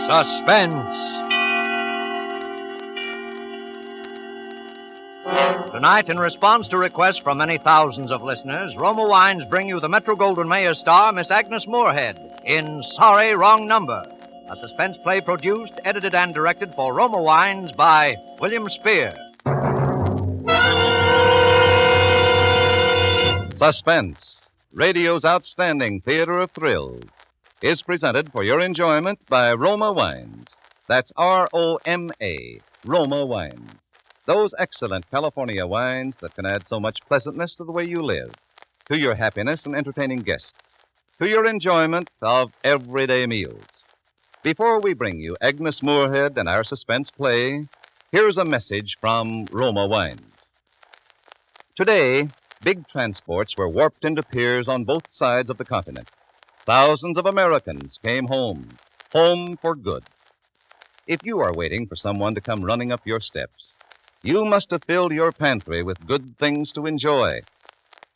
Suspense. Tonight, in response to requests from many thousands of listeners, Roma Wines bring you the Metro-Goldwyn-Mayer star, Miss Agnes Moorehead, in Sorry, Wrong Number, a suspense play produced, edited, and directed for Roma Wines by William Spear. Suspense, radio's outstanding theater of thrills, is presented for your enjoyment by Roma Wines. That's R-O-M-A, Roma Wines. Those excellent California wines that can add so much pleasantness to the way you live, to your happiness and entertaining guests, to your enjoyment of everyday meals. Before we bring you Agnes Moorehead and our suspense play, here's a message from Roma Wines. Today, big transports were warped into piers on both sides of the continent. Thousands of Americans came home for good. If you are waiting for someone to come running up your steps, you must have filled your pantry with good things to enjoy.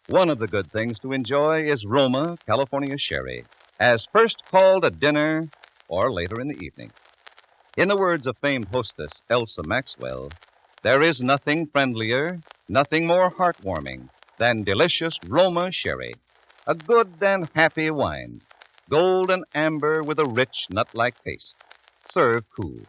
One of the good things to enjoy is Roma California Sherry, as first called at dinner or later in the evening. In the words of famed hostess Elsa Maxwell, there is nothing friendlier, nothing more heartwarming than delicious Roma Sherry, a good and happy wine, gold and amber with a rich nut-like taste. Serve cool.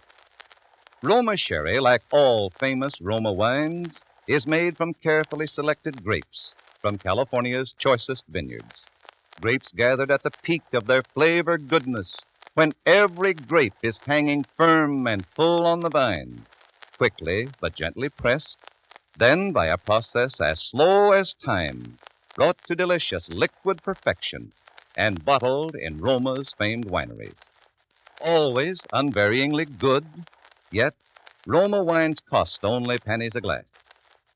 Roma Sherry, like all famous Roma wines, is made from carefully selected grapes from California's choicest vineyards. Grapes gathered at the peak of their flavor goodness when every grape is hanging firm and full on the vine. Quickly but gently pressed, then by a process as slow as time, brought to delicious liquid perfection and bottled in Roma's famed wineries. Always unvaryingly good, yet Roma wines cost only pennies a glass.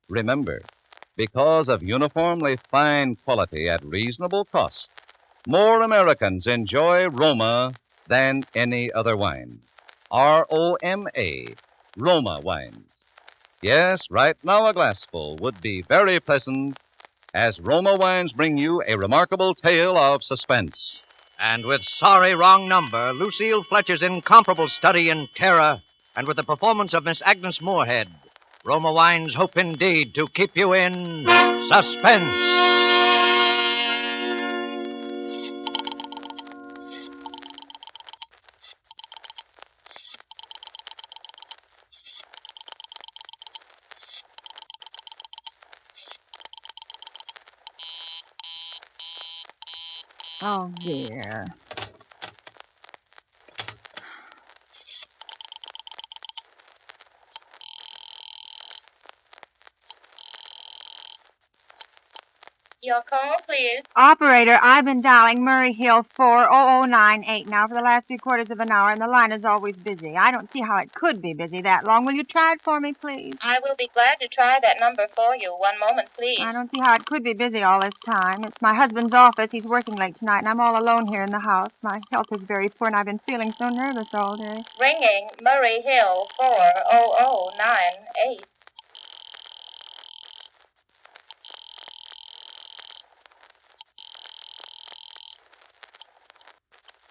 Remember, because of uniformly fine quality at reasonable cost, more Americans enjoy Roma than any other wine. R-O-M-A, Roma wines. Yes, right now a glassful would be very pleasant as Roma Wines bring you a remarkable tale of suspense. And with Sorry, Wrong Number, Lucille Fletcher's incomparable study in terror, and with the performance of Miss Agnes Moorehead, Roma Wines hope indeed to keep you in suspense. Oh, dear. Your call, please. Operator, I've been dialing Murray Hill 40098 now for the last 3/4 of an hour, and the line is always busy. I don't see how it could be busy that long. Will you try it for me, please? I will be glad to try that number for you. One moment, please. I don't see how it could be busy all this time. It's my husband's office. He's working late tonight, and I'm all alone here in the house. My health is very poor, and I've been feeling so nervous all day. Ringing Murray Hill 40098.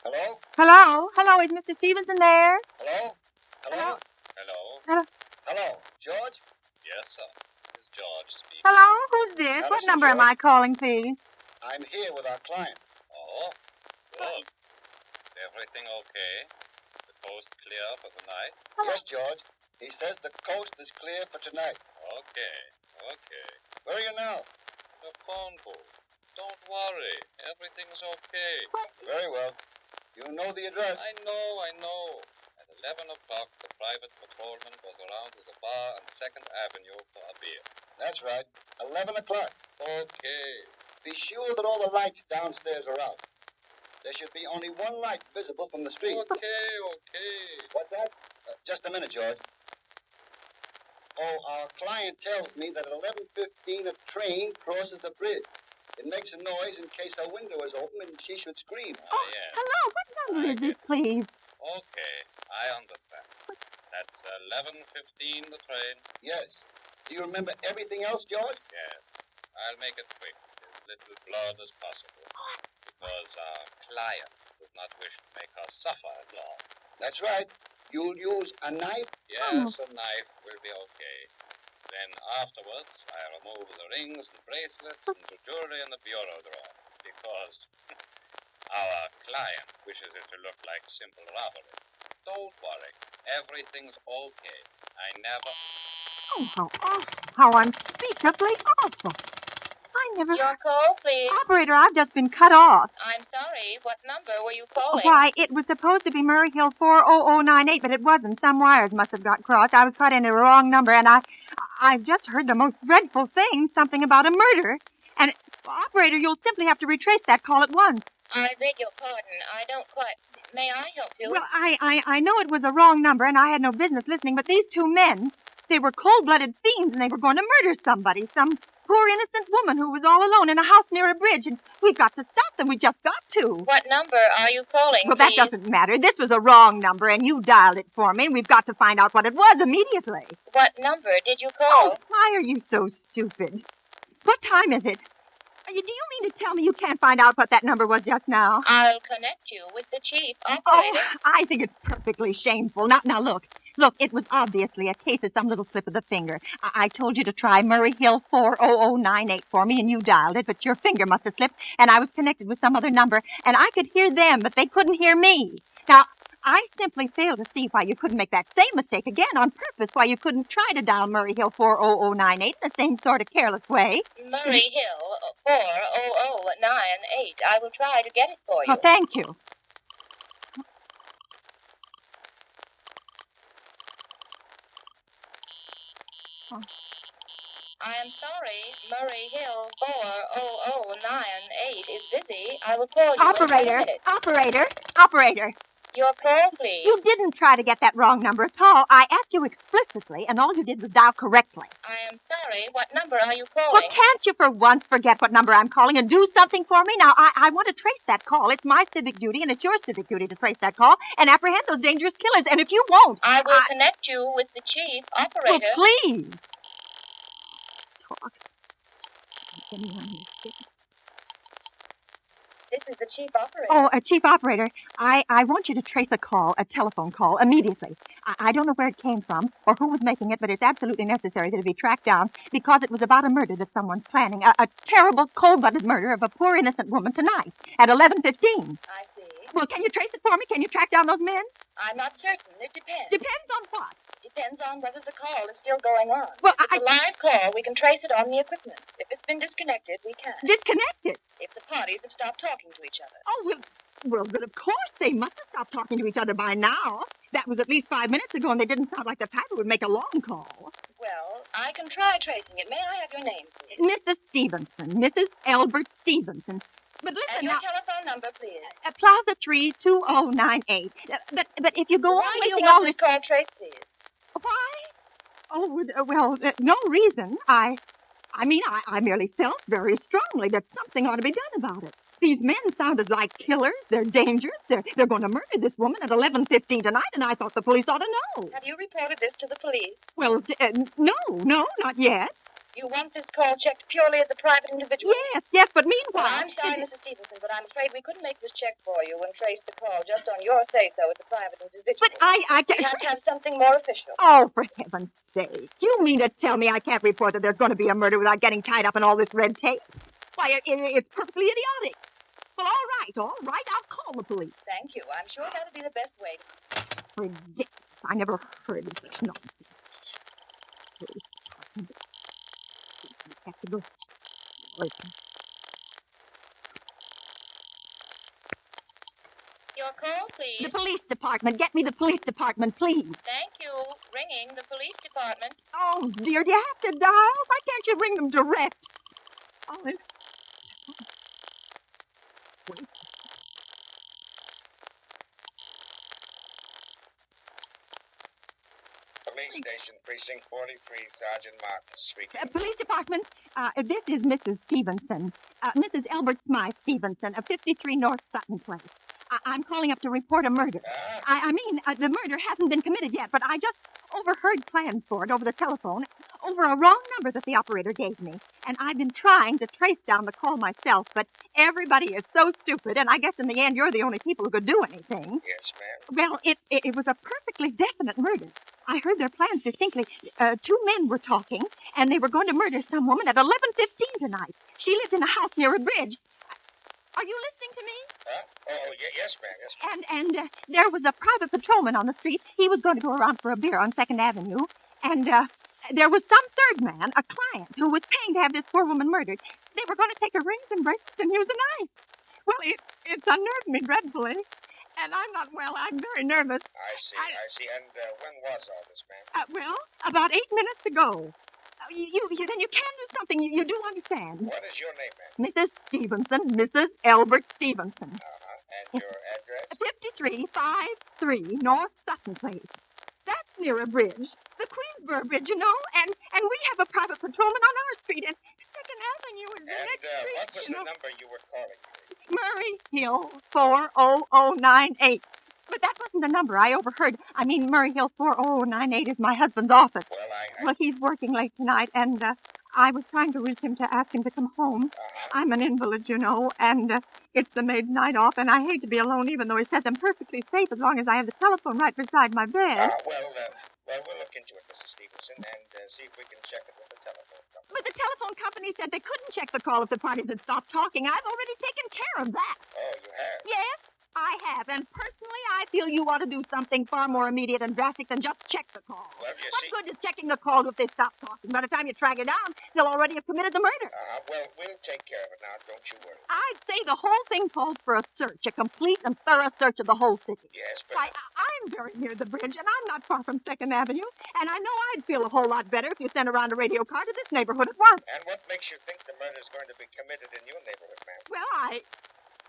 Hello? Hello? Hello, is Mr. Stevenson there? Hello? Hello? Hello? Hello? Hello? George? Yes, sir. This is George speaking. Hello? Who's this? Now, What Mr. number am George. I calling, please? I'm here with our client. Oh, good. Is everything okay? The coast clear for the night? Yes, George. He says the coast is clear for tonight. Okay. Where are you now? The phone booth. Don't worry. Everything's okay. Very well. You know the address. I know. At 11 o'clock, the private patrolman goes around to the bar on 2nd Avenue for a beer. That's right. 11 o'clock. Okay. Be sure that all the lights downstairs are out. There should be only one light visible from the street. Okay. What's that? Just a minute, George. Oh, our client tells me that at 11:15 a train crosses the bridge. It makes a noise in case her window is open and she should scream. Yes. Hello, what number is this, please? Okay, I understand. That's 11:15, the train. Yes. Do you remember everything else, George? Yes. I'll make it quick, as little blood as possible. Because our client does not wish to make her suffer long. That's right. You'll use a knife? Yes, a knife will be okay. Then afterwards, I remove the rings and bracelets and the jewelry in the bureau drawer because our client wishes it to look like simple robbery. Don't worry. Everything's okay. I never... Oh, how awful. How unspeakably awful. I never... Your call, please. Operator, I've just been cut off. I'm sorry. What number were you calling? Why, it was supposed to be Murray Hill 40098, but it wasn't. Some wires must have got crossed. I was cut into the wrong number, and I've just heard the most dreadful thing, something about a murder. And, operator, you'll simply have to retrace that call at once. I beg your pardon. I don't quite... May I help you? Well, I know it was a wrong number, and I had no business listening, but these two men, they were cold-blooded fiends, and they were going to murder somebody, some poor innocent woman who was all alone in a house near a bridge, and we've got to stop them. We just got to. What number are you calling, Well, please? that doesn't matter. This was a wrong number, and you dialed it for me, and we've got to find out what it was immediately. What number did you call? Oh, why are you so stupid? What time is it? Do you mean to tell me you can't find out what that number was just now? I'll connect you with the chief operator. Oh, I think it's perfectly shameful. Now, look. Look, it was obviously a case of some little slip of the finger. I told you to try Murray Hill 40098 for me, and you dialed it, but your finger must have slipped, and I was connected with some other number, and I could hear them, but they couldn't hear me. Now, I simply fail to see why you couldn't make that same mistake again on purpose, why you couldn't try to dial Murray Hill 40098 in the same sort of careless way. Murray Hill 40098. I will try to get it for you. Oh, thank you. I am sorry. Murray Hill 40098 is busy. I will call you Operator, in 10 minutes. operator. Your call, please. You didn't try to get that wrong number at all. I asked you explicitly, and all you did was dial correctly. I am sorry. What number are you calling? Well, can't you for once forget what number I'm calling and do something for me? Now, I want to trace that call. It's my civic duty, and it's your civic duty to trace that call and apprehend those dangerous killers. And if you won't... I will connect you with the chief operator. Well, please. Talk. Anyone who's sick. This is the chief operator. Oh, Chief Operator, I want you to trace a call, a telephone call, immediately. I don't know where it came from or who was making it, but it's absolutely necessary that it be tracked down because it was about a murder that someone's planning. A terrible, cold-blooded murder of a poor innocent woman tonight at 11:15. I see. Well, can you trace it for me? Can you track down those men? I'm not certain. It depends. Depends on what? Depends on whether the call is still going on. Well, if it's a live call, we can trace it on the equipment. If it's been disconnected, we can't. Disconnected? If the parties have stopped talking to each other. Oh, well, but of course they must have stopped talking to each other by now. That was at least 5 minutes ago, and they didn't sound like the type who would make a long call. Well, I can try tracing it. May I have your name, please? Mrs. Stevenson. Mrs. Albert Stevenson. But listen, And your now, telephone number, please. Plaza 32098. But if you go Why on do you wasting want all this this... call traced, please? Why? Oh, well, no reason. I merely felt very strongly that something ought to be done about it. These men sounded like killers. They're dangerous. They're going to murder this woman at 11:15 tonight, and I thought the police ought to know. Have you reported this to the police? Well, no, not yet. You want this call checked purely as a private individual? Yes, but Well, meanwhile... I'm sorry, Mrs. Stevenson, but I'm afraid we couldn't make this check for you and trace the call just on your say-so as a private individual. But I We can't... have to have something more official. Oh, for heaven's sake. You mean to tell me I can't report that there's going to be a murder without getting tied up in all this red tape? Why, it's perfectly idiotic. Well, all right. I'll call the police. Thank you. I'm sure that'll be the best way. Ridiculous. I never heard of such nonsense. Police department. Have to go. Wait. Your call, please. The police department. Get me the police department, please. Thank you. Ringing the police department. Oh, dear, do you have to dial? Why can't you ring them direct? Oh, it's... Wait. Police Station, Precinct 43, Sergeant Martin speaking. Police department, this is Mrs. Stevenson. Mrs. Albert Smythe Stevenson of 53 North Sutton Place. I'm calling up to report a murder. The murder hasn't been committed yet, but I just overheard plans for it over the telephone. over a wrong number that the operator gave me. And I've been trying to trace down the call myself, but everybody is so stupid, and I guess in the end you're the only people who could do anything. Yes, ma'am. Well, it was a perfectly definite murder. I heard their plans distinctly. Two men were talking, and they were going to murder some woman at 11:15 tonight. She lived in a house near a bridge. Are you listening to me? Huh? Oh, yes, ma'am. Yes, ma'am. And there was a private patrolman on the street. He was going to go around for a beer on 2nd Avenue. And there was some third man, a client, who was paying to have this poor woman murdered. They were going to take her rings and bracelets and use a knife. Well, it's unnerved me dreadfully. And I'm not well. I'm very nervous. I see. And when was all this, ma'am? Well, about 8 minutes ago. Then you can do something. You do understand. What is your name, ma'am? Mrs. Stevenson, Mrs. Albert Stevenson. And your address? 5353 North Sutton Place. That's near a bridge. The Queensboro Bridge, you know. And we have a private patrolman on our street. And 2nd Avenue is the next street, what was the number you were calling? Murray Hill 40098. But that wasn't the number I overheard. I mean, Murray Hill 40098 is my husband's office. Well, he's working late tonight, and I was trying to reach him to ask him to come home. I'm an invalid, you know, and it's the maid's night off, and I hate to be alone, even though he says I'm perfectly safe as long as I have the telephone right beside my bed. Well, we'll look into it, Mrs. Stevenson, and see if we can check it with the telephone company. But the telephone company said they couldn't check the call if the parties had stopped talking. I've already taken care of that. Oh, you have? Yes, I have, and personally, I feel you ought to do something far more immediate and drastic than just check the call. Well, What good is checking the calls if they stop talking? By the time you track it down, they'll already have committed the murder. Well, we'll take care of it now. Don't you worry. I'd say the whole thing calls for a search, a complete and thorough search of the whole city. Yes, but... Why, I'm very near the bridge, and I'm not far from 2nd Avenue, and I know I'd feel a whole lot better if you sent around a radio car to this neighborhood at once. And what makes you think the murder's going to be committed in your neighborhood, ma'am? Well,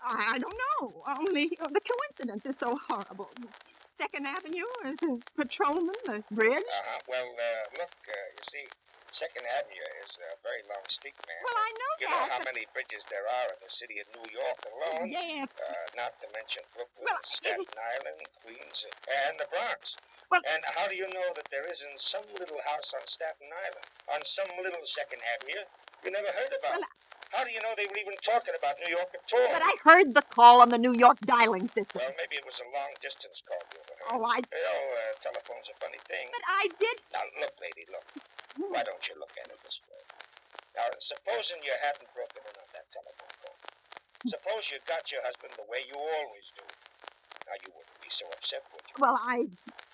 I don't know. Only the coincidence is so horrible. 2nd Avenue is a patrolman, the bridge. Well, look, you see, 2nd Avenue is a very long street, ma'am. Well, I know You that. know how many bridges there are in the city of New York alone? Yes. Not to mention Brooklyn, Well, Staten Island, Queens, and the Bronx. Well- And how do you know that there isn't some little house on Staten Island, on some little 2nd Avenue you never heard about? Well, How do you know they were even talking about New York at all? But I heard the call on the New York dialing system. Well, maybe it was a long-distance call you overheard. Oh, I... You know, telephone's a funny thing. But I did... Now, look, lady, look. Why don't you look at it this way? Now, supposing you hadn't broken in on that telephone call. Suppose you got your husband the way you always do. Now, you wouldn't be so upset, would you? Well,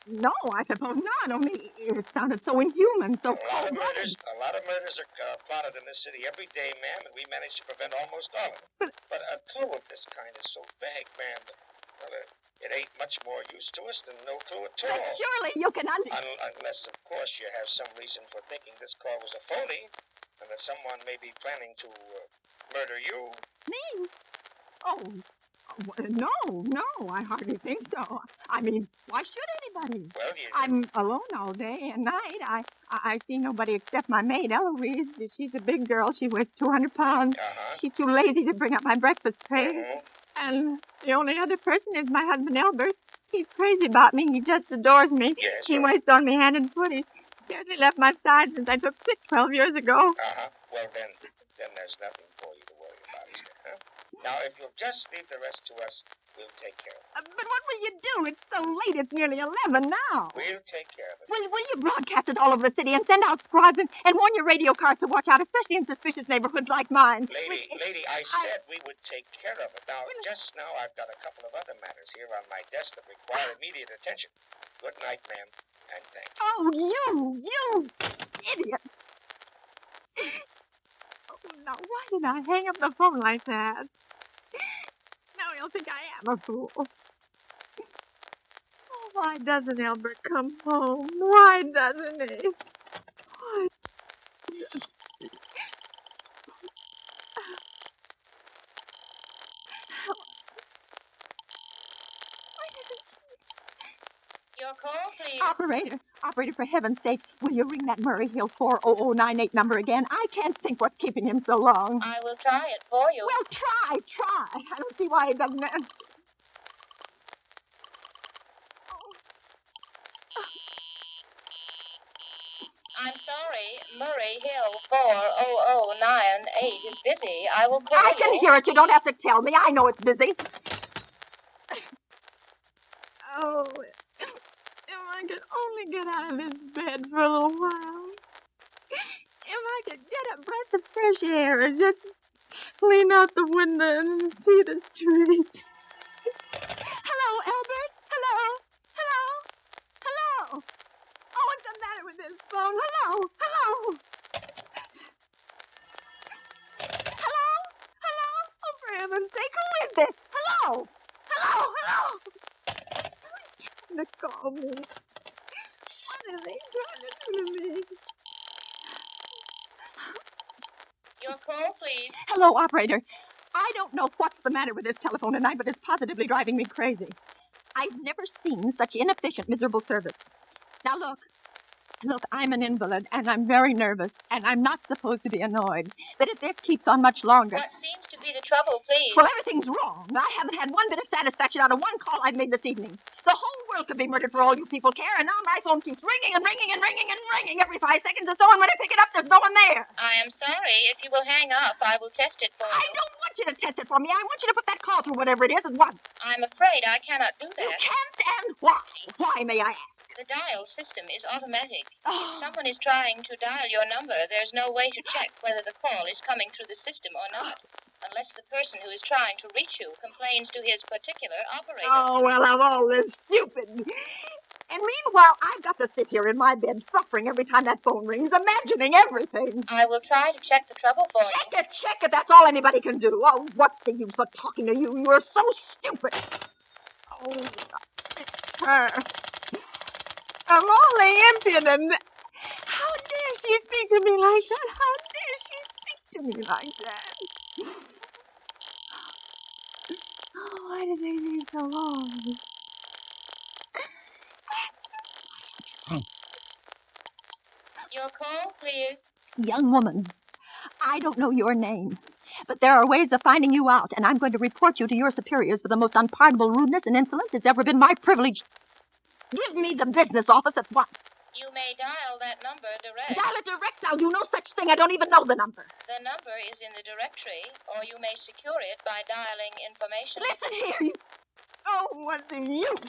No, I suppose not. Only it sounded so inhuman, so cold-blooded. A lot of murders are plotted in this city every day, ma'am, and we manage to prevent almost all of them. But a clue of this kind is so vague, ma'am, that, well, it ain't much more use to us than no clue at all. But surely you can Unless, of course, you have some reason for thinking this call was a phony, and that someone may be planning to murder you. Me? Oh, no, I hardly think so. I mean, why should anybody? Well, I'm alone all day and night. I see nobody except my maid, Eloise. She's a big girl. She weighs 200 pounds. She's too lazy to bring up my breakfast tray. And the only other person is my husband, Albert. He's crazy about me. He just adores me. Yes, he waits on me hand and foot. He's scarcely left my side since I took sick 12 years ago. Well, then there's nothing for you to worry about, is there, huh? Now, if you'll just leave the rest to us, we'll take care of it. But what will you do? It's so late. It's nearly 11 now. We'll take care of it. Will you broadcast it all over the city and send out squads and warn your radio cars to watch out, especially in suspicious neighborhoods like mine? Lady, I said we would take care of it. Now, just now, I've got a couple of other matters here on my desk that require immediate attention. Good night, ma'am, and thank you. Oh, you idiot. Oh, now, why did I hang up the phone like that? Now he'll think I am a fool. Oh, why doesn't Albert come home? Why doesn't he? Why? Your call, please. Operator, for heaven's sake, will you ring that Murray Hill 40098 number again? I can't think what's keeping him so long. I will try it for you. Well, try. I don't see why he doesn't... I'm sorry. Murray Hill 40098 is busy. I will call I you. can hear it. You don't have to tell me. I know it's busy. Oh, if I could only get out of this bed for a little while. If I could get a breath of fresh air and just lean out the window and see the street. Hello, Albert. Hello. Hello. Hello. Oh, what's the matter with this phone? Hello. Hello. Hello. Hello. Oh, for heaven's sake, who is this? Hello. Hello. Hello. Who's trying to call me? What are they trying to do to me? Your call, please. Hello, operator. I don't know what's the matter with this telephone tonight, but it's positively driving me crazy. I've never seen such inefficient, miserable service. Now, look, I'm an invalid, and I'm very nervous, and I'm not supposed to be annoyed. But if this keeps on much longer... What seems to be the trouble, please? Well, everything's wrong. I haven't had one bit of satisfaction out of one call I've made this evening. The whole world could be murdered for all you people care, and now my phone keeps ringing and ringing and ringing and ringing every 5 seconds or so, and when I pick it up, there's no one there. I am sorry. If you will hang up, I will test it for you. I don't want you to test it for me. I want you to put that call through whatever it is at once. I'm afraid I cannot do that. You can't, and why? Why, may I ask? The dial system is automatic. Oh. If someone is trying to dial your number, there's no way to check whether the call is coming through the system or not, unless the person who is trying to reach you complains to his particular operator. Oh, well, of all this stupid. And meanwhile, I've got to sit here in my bed suffering every time that phone rings, imagining everything. I will try to check the trouble for you. Check it. That's all anybody can do. Oh, what's the use of talking to you? You're so stupid. Oh, her. I'm only impudent. How dare she speak to me like that? How dare she speak to me like that? Oh, why did they take so long? Your call, please. Young woman, I don't know your name, but there are ways of finding you out, and I'm going to report you to your superiors for the most unpardonable rudeness and insolence it's ever been my privilege. Give me the business office at once. You may dial that number direct. Dial it direct. I'll do no such thing. I don't even know the number. The number is in the directory, or you may secure it by dialing information. Listen here, you... Oh, what's the use?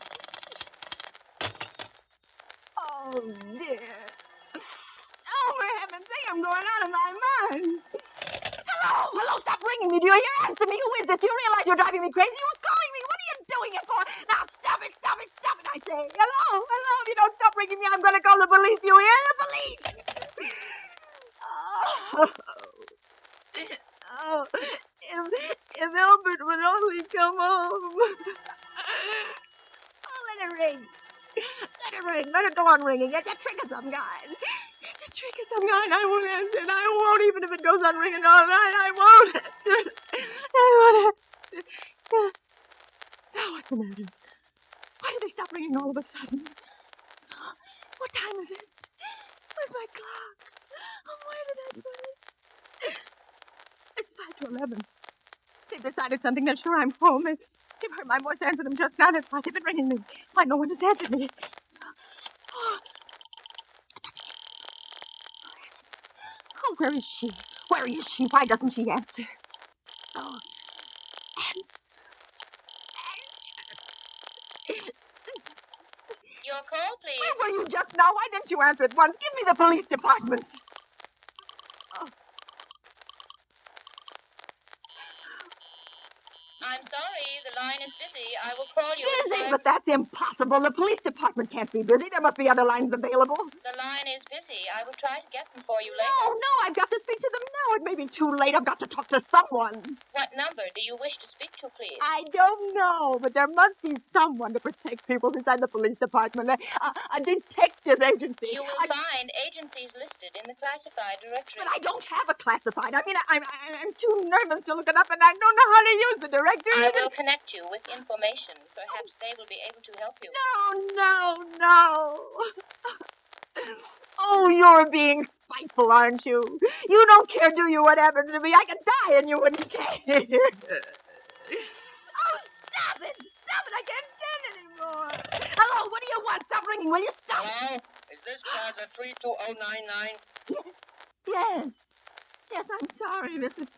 Oh, dear. Oh, for heaven's sake, I'm going out of my mind. Hello, stop ringing me. Do you hear? Answer me. Who is this? Do you realize you're driving me crazy? Who's calling me? What are you doing it for? Now, stop it, I say. Hello. If you don't stop ringing me, I'm going to call the police. You hear? The police. Oh, if Albert would only come home. Oh, let it ring. Let it go on ringing. It's a trick of some kind. I won't answer it. I won't, even if it goes on ringing all night. I won't answer it. Now, what's the matter? Why did they stop ringing all of a sudden? What time is it? Where's my clock? Oh, where did I put it? It's 5 to 11. They've decided something. They're sure I'm home. They've heard my voice answer them just now. That's why they've been ringing me. Why no one has answered me. Oh, where is she? Why doesn't she answer? Oh, Your call, please. Where were you just now? Why didn't you answer at once? Give me the police department. Oh. I'm sorry, the line is busy. I will call you. Busy? But that's impossible. The police department can't be busy. There must be other lines available. The line is busy. I will try to get them for you later. No, I've got to speak to them now. It may be too late. I've got to talk to someone. What number do you wish to speak to, please? I don't know, but there must be someone to protect people beside the police department. A detective agency. You will find agencies listed in the classified directory. But I don't have a classified. I mean, I'm too nervous to look it up, and I don't know how to use the directory. I will connect you with information. Perhaps they will be able to help you. No. Oh, you're being spiteful, aren't you? You don't care, do you, what happens to me? I could die and you wouldn't care. Oh, stop it. I can't stand it anymore. Hello, what do you want? Stop ringing, will you? Stop. Hello? Is this Plaza 32099? Yes. Yes, I'm sorry. This is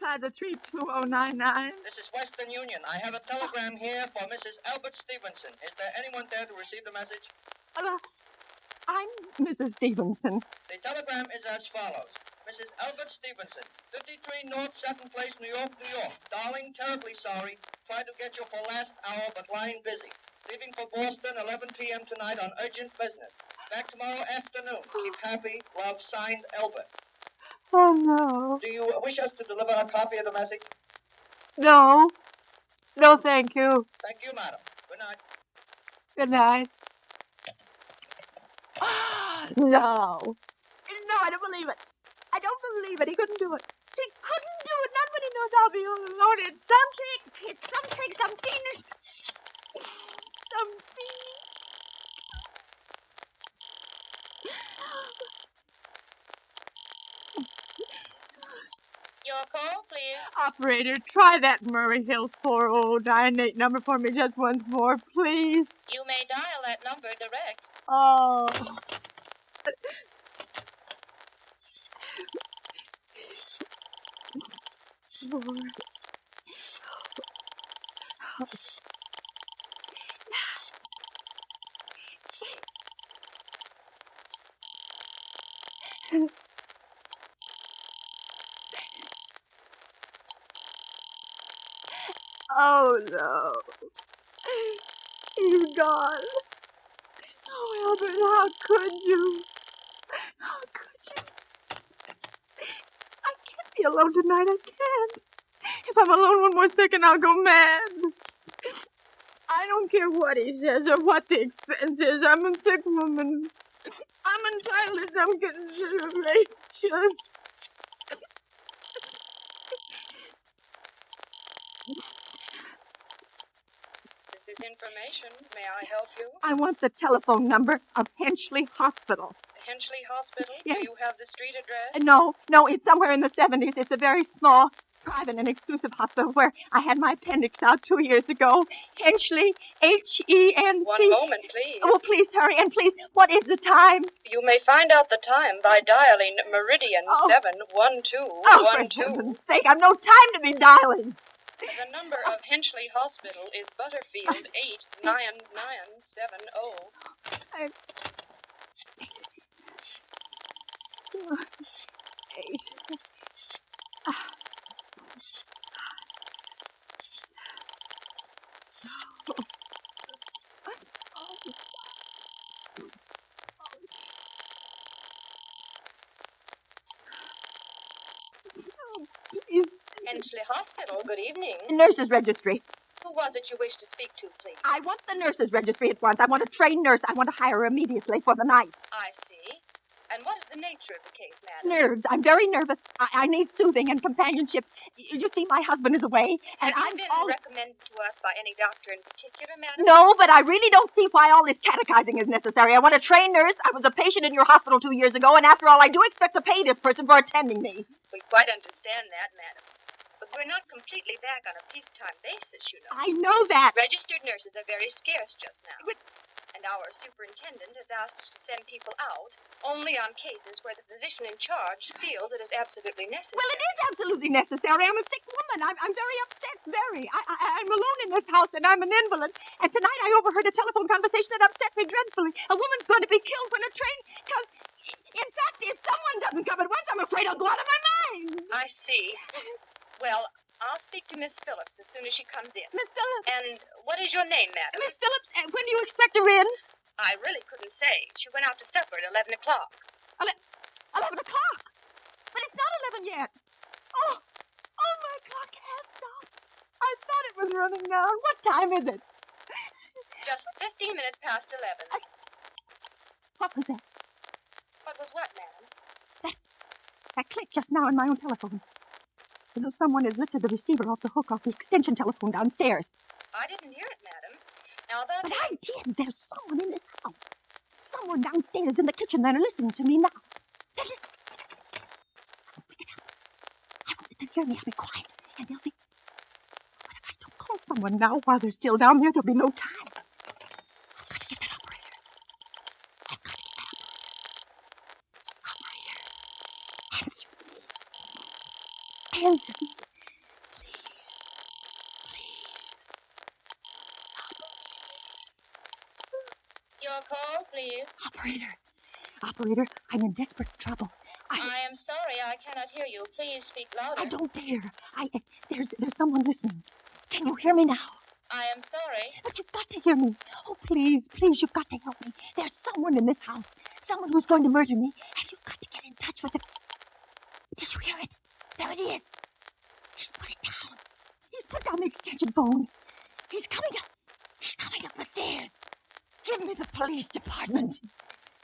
Plaza 32099. This is Western Union. I have a telegram here for Mrs. Albert Stevenson. Is there anyone there to receive the message? I'm Mrs. Stevenson. The telegram is as follows. Mrs. Albert Stevenson, 53 North 7th Place, New York, New York. Darling, terribly sorry. Tried to get you for last hour, but line busy. Leaving for Boston, 11 p.m. tonight on urgent business. Back tomorrow afternoon. Keep happy. Love, signed, Albert. Oh, no. Do you wish us to deliver a copy of the message? No. No, thank you. Thank you, madam. Good night. Good night. No. No, I don't believe it. I don't believe it. He couldn't do it. He couldn't do it. Not when he knows I'll be alone. It's some fiendish... Some fiendish... Your call, please. Operator, try that Murray Hill 4098 number for me just once more, please. You may dial that number direct. Oh. Oh, no. He's gone. Oh, Albert, how could you? How could you? I can't be alone tonight. I can't. If I'm alone one more second, I'll go mad. I don't care what he says or what the expense is. I'm a sick woman. I'm entitled to some consideration. This is information. May I help you? I want the telephone number of Henchley Hospital. Henchley Hospital? Yes. Do you have the street address? No, it's somewhere in the 70s. It's a very small, private, and exclusive hospital where I had my appendix out 2 years ago. Henchley, H-E-N-T. One moment, please. Oh, please hurry, and please, what is the time? You may find out the time by dialing Meridian Oh. 71212. Oh, for heaven's sake, I've no time to be dialing. The number of Henchley Hospital is Butterfield 89970. Henchley Hospital, good evening. Nurses registry. Who was it you wished to speak to, please? I want the nurses registry at once. I want a trained nurse. I want to hire her immediately for the night. I see. And what is the nature of the case, madam? Nerves. I'm very nervous. I need soothing and companionship. You see, my husband is away, and Have you been recommended to us by any doctor in particular, madam? No, but I really don't see why all this catechizing is necessary. I want a trained nurse. I was a patient in your hospital 2 years ago, and after all, I do expect to pay this person for attending me. We quite understand that, madam. But we're not completely back on a peacetime basis, you know. I know that. Registered nurses are very scarce just now. And our superintendent has asked us to send people out only on cases where the physician in charge feels it is absolutely necessary. Well, it is absolutely necessary. I'm a sick woman. I'm very upset, very. I'm alone in this house, and I'm an invalid. And tonight I overheard a telephone conversation that upset me dreadfully. A woman's going to be killed when a train comes. In fact, if someone doesn't come at once, I'm afraid I'll go out of my mind. I see. Well, I'll speak to Miss Phillips as soon as she comes in. Miss Phillips. And what is your name, madam? Miss Phillips, when do you expect her in? I really couldn't say. She went out to supper at 11 o'clock. 11 o'clock. But it's not 11 yet. Oh, my clock has stopped. I thought it was running down. What time is it? Just 15 minutes past 11. What was that? What was what, madam? That click just now on my own telephone. You know, someone has lifted the receiver off the hook off the extension telephone downstairs. I didn't hear it, madam. Now that... But I did. There's someone in this house. Someone downstairs in the kitchen. They're listening to me now. They're listening. I won't pick it up. I won't let them hear me. I'll be quiet. And they'll think, but if I don't call someone now while they're still down there, there'll be no time. I've got to get that operator. I've got to get Your call, please. Operator, I'm in desperate trouble. I am sorry I cannot hear you. Please speak louder. I don't dare. There's someone listening. Can you hear me now? I am sorry. But you've got to hear me. Oh, please, you've got to help me. There's someone in this house. Someone who's going to murder me. And you've got to get in touch with him. Did you hear it? There it is. He's put it down. He's put down the extension phone. He's coming up. He's coming up the stairs. Give me the police department.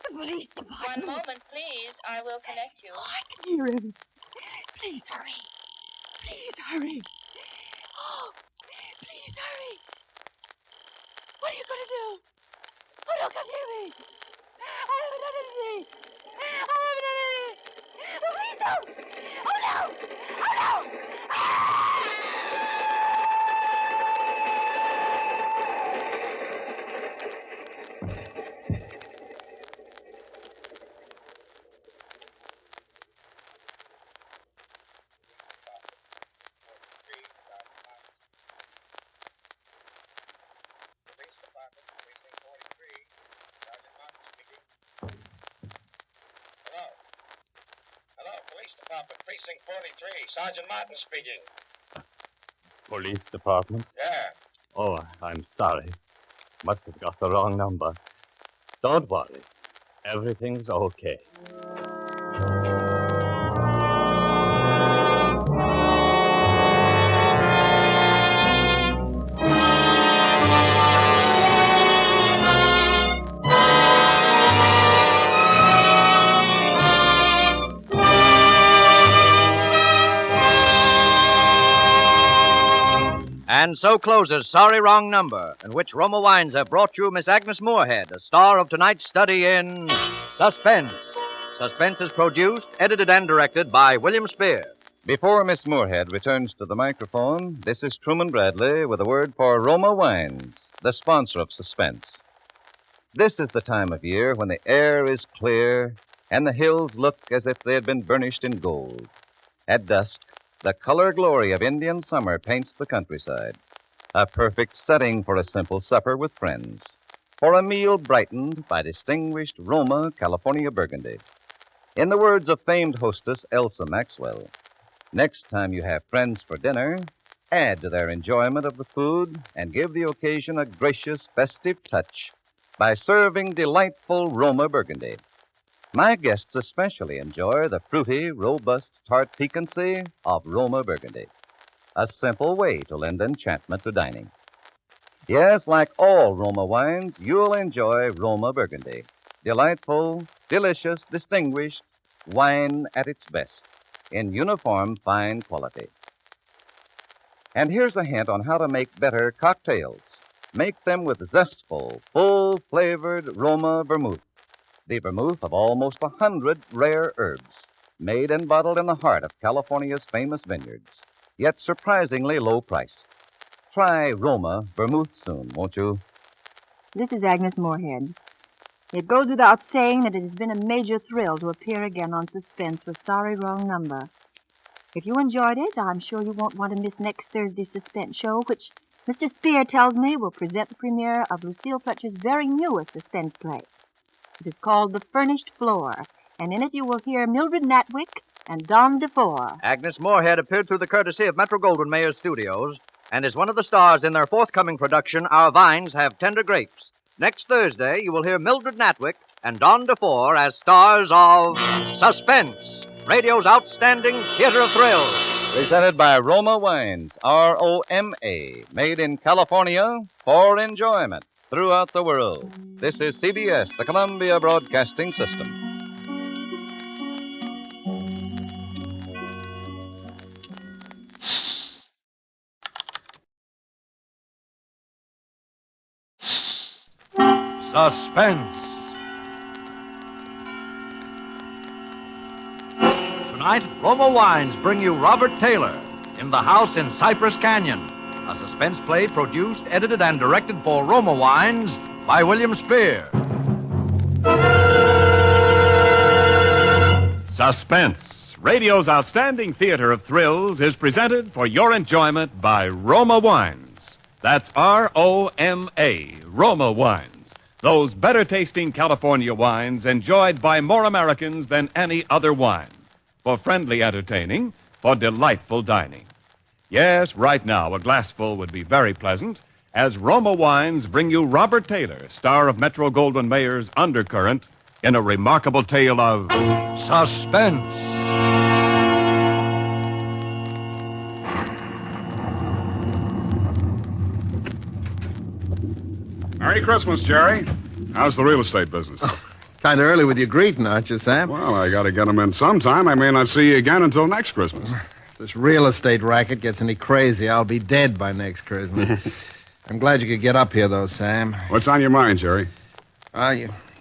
The police department. 1 moment, please. I will connect you. Oh, I can hear him. Please hurry. Please hurry. Oh, please hurry. What are you going to do? Oh, no, come near me. I haven't done anything. Oh, please don't. Oh, no. Oh, no. Precinct 43, Sergeant Martin speaking. Police department? Yeah. Oh, I'm sorry. Must have got the wrong number. Don't worry. Everything's okay. And so closes Sorry Wrong Number, in which Roma Wines have brought you Miss Agnes Moorehead, a star of tonight's study in Suspense. Suspense is produced, edited, and directed by William Spear. Before Miss Moorehead returns to the microphone, this is Truman Bradley with a word for Roma Wines, the sponsor of Suspense. This is the time of year when the air is clear and the hills look as if they had been burnished in gold. At dusk, the color glory of Indian summer paints the countryside, a perfect setting for a simple supper with friends, for a meal brightened by distinguished Roma California Burgundy. In the words of famed hostess Elsa Maxwell, next time you have friends for dinner, add to their enjoyment of the food and give the occasion a gracious, festive touch by serving delightful Roma Burgundy. My guests especially enjoy the fruity, robust, tart piquancy of Roma Burgundy, a simple way to lend enchantment to dining. Yes, like all Roma wines, you'll enjoy Roma Burgundy. Delightful, delicious, distinguished wine at its best, in uniform fine quality. And here's a hint on how to make better cocktails. Make them with zestful, full-flavored Roma vermouth, the vermouth of almost 100 rare herbs, made and bottled in the heart of California's famous vineyards, yet surprisingly low priced. Try Roma vermouth soon, won't you? This is Agnes Moorehead. It goes without saying that it has been a major thrill to appear again on Suspense with Sorry Wrong Number. If you enjoyed it, I'm sure you won't want to miss next Thursday's Suspense show, which Mr. Spear tells me will present the premiere of Lucille Fletcher's very newest suspense play. It is called The Furnished Floor, and in it you will hear Mildred Natwick and Don DeFore. Agnes Moorehead appeared through the courtesy of Metro-Goldwyn-Mayer Studios and is one of the stars in their forthcoming production, Our Vines Have Tender Grapes. Next Thursday, you will hear Mildred Natwick and Don DeFore as stars of Suspense, radio's outstanding theater of thrills. Presented by Roma Wines, R-O-M-A, made in California for enjoyment throughout the world. This is CBS, the Columbia Broadcasting System. Suspense. Tonight, Roma Wines bring you Robert Taylor in The House in Cypress Canyon, a suspense play produced, edited, and directed for Roma Wines by William Spear. Suspense, radio's outstanding theater of thrills, is presented for your enjoyment by Roma Wines. That's R-O-M-A, Roma Wines. Those better-tasting California wines enjoyed by more Americans than any other wine. For friendly entertaining, for delightful dining. Yes, right now, a glassful would be very pleasant, as Roma Wines bring you Robert Taylor, star of Metro-Goldwyn-Mayer's Undercurrent, in a remarkable tale of suspense. Merry Christmas, Jerry. How's the real estate business? Kind of early with your greeting, aren't you, Sam? Well, I got to get them in sometime. I may not see you again until next Christmas. If this real estate racket gets any crazy, I'll be dead by next Christmas. I'm glad you could get up here, though, Sam. What's on your mind, Jerry?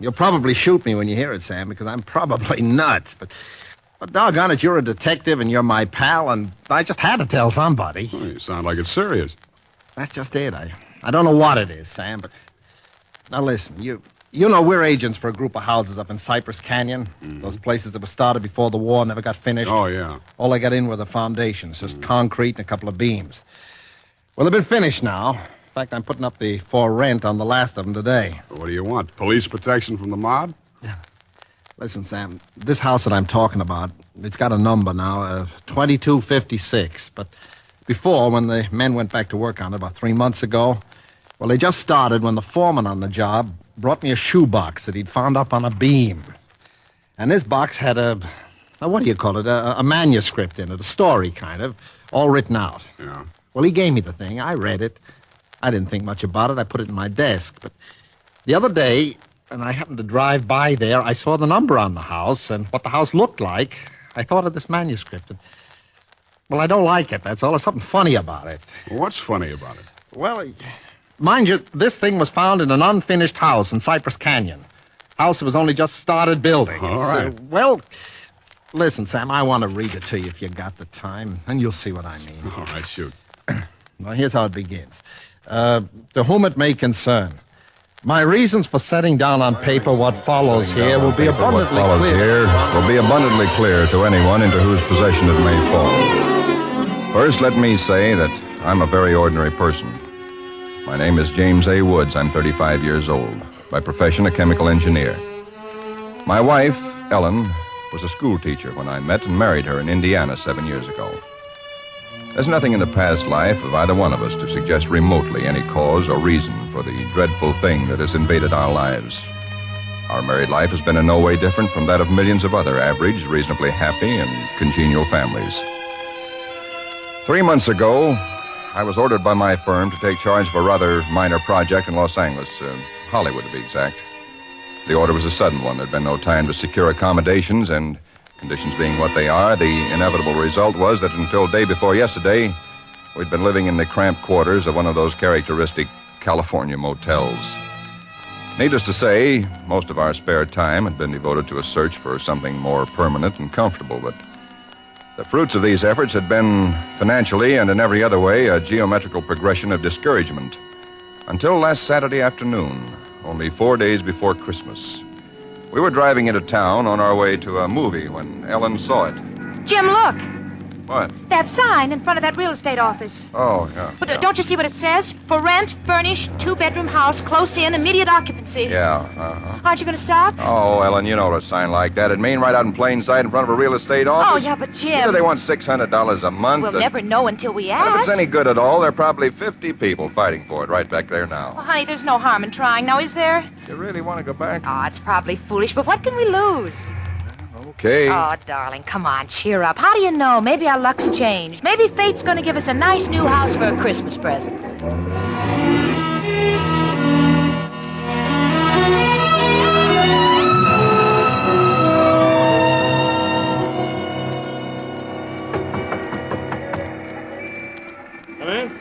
You'll probably shoot me when you hear it, Sam, because I'm probably nuts. But doggone it, you're a detective and you're my pal, and I just had to tell somebody. Oh, you sound like it's serious. That's just it. I don't know what it is, Sam, but... Now, listen, you know we're agents for a group of houses up in Cypress Canyon. Mm-hmm. Those places that were started before the war, never got finished. Oh, yeah. All I got in were the foundations, just concrete and a couple of beams. Well, they've been finished now. In fact, I'm putting up the for rent on the last of them today. What do you want? Police protection from the mob? Yeah. Listen, Sam, this house that I'm talking about, it's got a number now, 2256. But before, when the men went back to work on it about 3 months ago, well, they just started when the foreman on the job brought me a shoebox that he'd found up on a beam. And this box had a manuscript in it, a story, kind of, all written out. Yeah. Well, he gave me the thing. I read it. I didn't think much about it. I put it in my desk. But the other day, when I happened to drive by there, I saw the number on the house and what the house looked like. I thought of this manuscript. And, well, I don't like it, that's all. There's something funny about it. What's funny about it? Well, mind you, this thing was found in an unfinished house in Cypress Canyon. House that was only just started building. All right. Well, listen, Sam, I want to read it to you if you got the time, and you'll see what I mean. All right, shoot. Well, here's how it begins. To whom it may concern, my reasons for setting down on paper what follows here will be abundantly clear to anyone into whose possession it may fall. First, let me say that I'm a very ordinary person. My name is James A. Woods. I'm 35 years old. By profession, a chemical engineer. My wife, Ellen, was a school teacher when I met and married her in Indiana 7 years ago. There's nothing in the past life of either one of us to suggest remotely any cause or reason for the dreadful thing that has invaded our lives. Our married life has been in no way different from that of millions of other average, reasonably happy, and congenial families. 3 months ago, I was ordered by my firm to take charge of a rather minor project in Los Angeles, Hollywood to be exact. The order was a sudden one. There'd been no time to secure accommodations, and conditions being what they are, the inevitable result was that until day before yesterday, we'd been living in the cramped quarters of one of those characteristic California motels. Needless to say, most of our spare time had been devoted to a search for something more permanent and comfortable, but the fruits of these efforts had been, financially and in every other way, a geometrical progression of discouragement. Until last Saturday afternoon, only 4 days before Christmas. We were driving into town on our way to a movie when Ellen saw it. Jim, look. What? That sign in front of that real estate office. Oh, yeah. But don't you see what it says? For rent, furnished, 2-bedroom house, close in, immediate occupancy. Yeah, uh-huh. Aren't you going to stop? Oh, Ellen, you know what a sign like that would mean, right out in plain sight in front of a real estate office. Oh, yeah, but Jim... Either they want $600 a month... We'll never know until we ask. And if it's any good at all, there are probably 50 people fighting for it right back there now. Well, honey, there's no harm in trying now, is there? You really want to go back? Oh, it's probably foolish, but what can we lose? Okay. Oh, darling, come on, cheer up. How do you know? Maybe our luck's changed. Maybe fate's going to give us a nice new house for a Christmas present. Come in.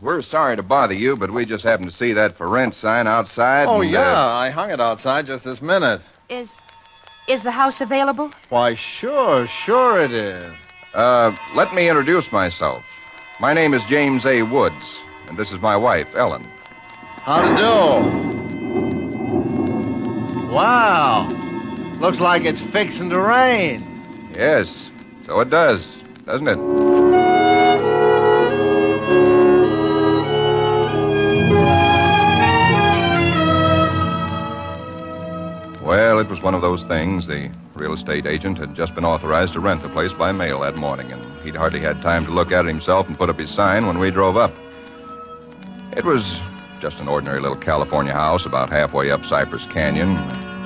We're sorry to bother you, but we just happened to see that for rent sign outside. Oh, and I hung it outside just this minute. Is the house available? Why, sure it is. Let me introduce myself. My name is James A. Woods, and this is my wife, Ellen. How to do? Wow. Looks like it's fixing to rain. Yes, so it does, doesn't it? Well, it was one of those things. The real estate agent had just been authorized to rent the place by mail that morning, and he'd hardly had time to look at it himself and put up his sign when we drove up. It was just an ordinary little California house about halfway up Cypress Canyon,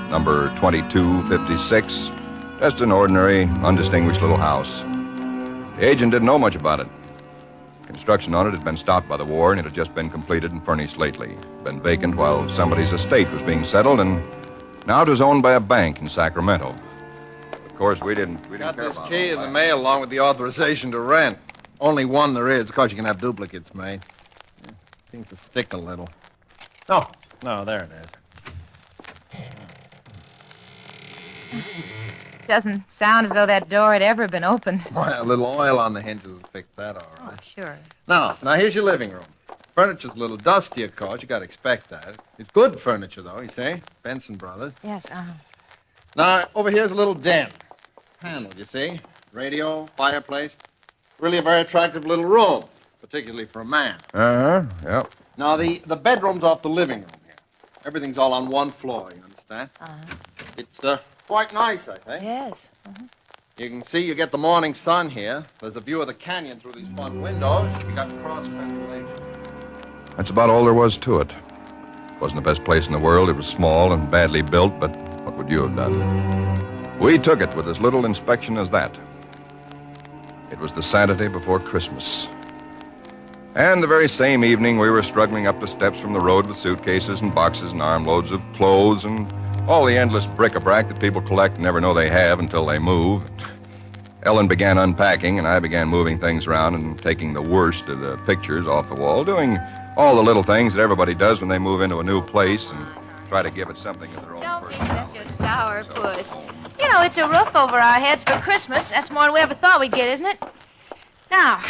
number 2256. Just an ordinary, undistinguished little house. The agent didn't know much about it. Construction on it had been stopped by the war, and it had just been completed and furnished lately. Been vacant while somebody's estate was being settled, and now it was owned by a bank in Sacramento. Of course, we didn't Got care this about key all in the that. mail along with the authorization to rent. Only one there is. Of course, you can have duplicates made. Seems to stick a little. No, there it is. Doesn't sound as though that door had ever been opened. Well, a little oil on the hinges will fix that, all right. Oh, sure. Now, here's your living room. Furniture's a little dusty, of course. You got to expect that. It's good furniture, though, you see? Benson Brothers. Yes, Now, over here's a little den. Panel, you see? Radio, fireplace. Really a very attractive little room, particularly for a man. Yep. Now, the bedroom's off the living room here. Everything's all on one floor, you understand? It's quite nice, I think. Yes. You can see you get the morning sun here. There's a view of the canyon through these front windows. You got cross ventilation. That's about all there was to it. It wasn't the best place in the world. It was small and badly built, but what would you have done? We took it with as little inspection as that. It was the Saturday before Christmas. And the very same evening, we were struggling up the steps from the road with suitcases and boxes and armloads of clothes and all the endless bric-a-brac that people collect and never know they have until they move. Ellen began unpacking, and I began moving things around and taking the worst of the pictures off the wall, doing all the little things that everybody does when they move into a new place and try to give it something of their own Don't be personality. such a sourpuss. You know, it's a roof over our heads for Christmas. That's more than we ever thought we'd get, isn't it? Now,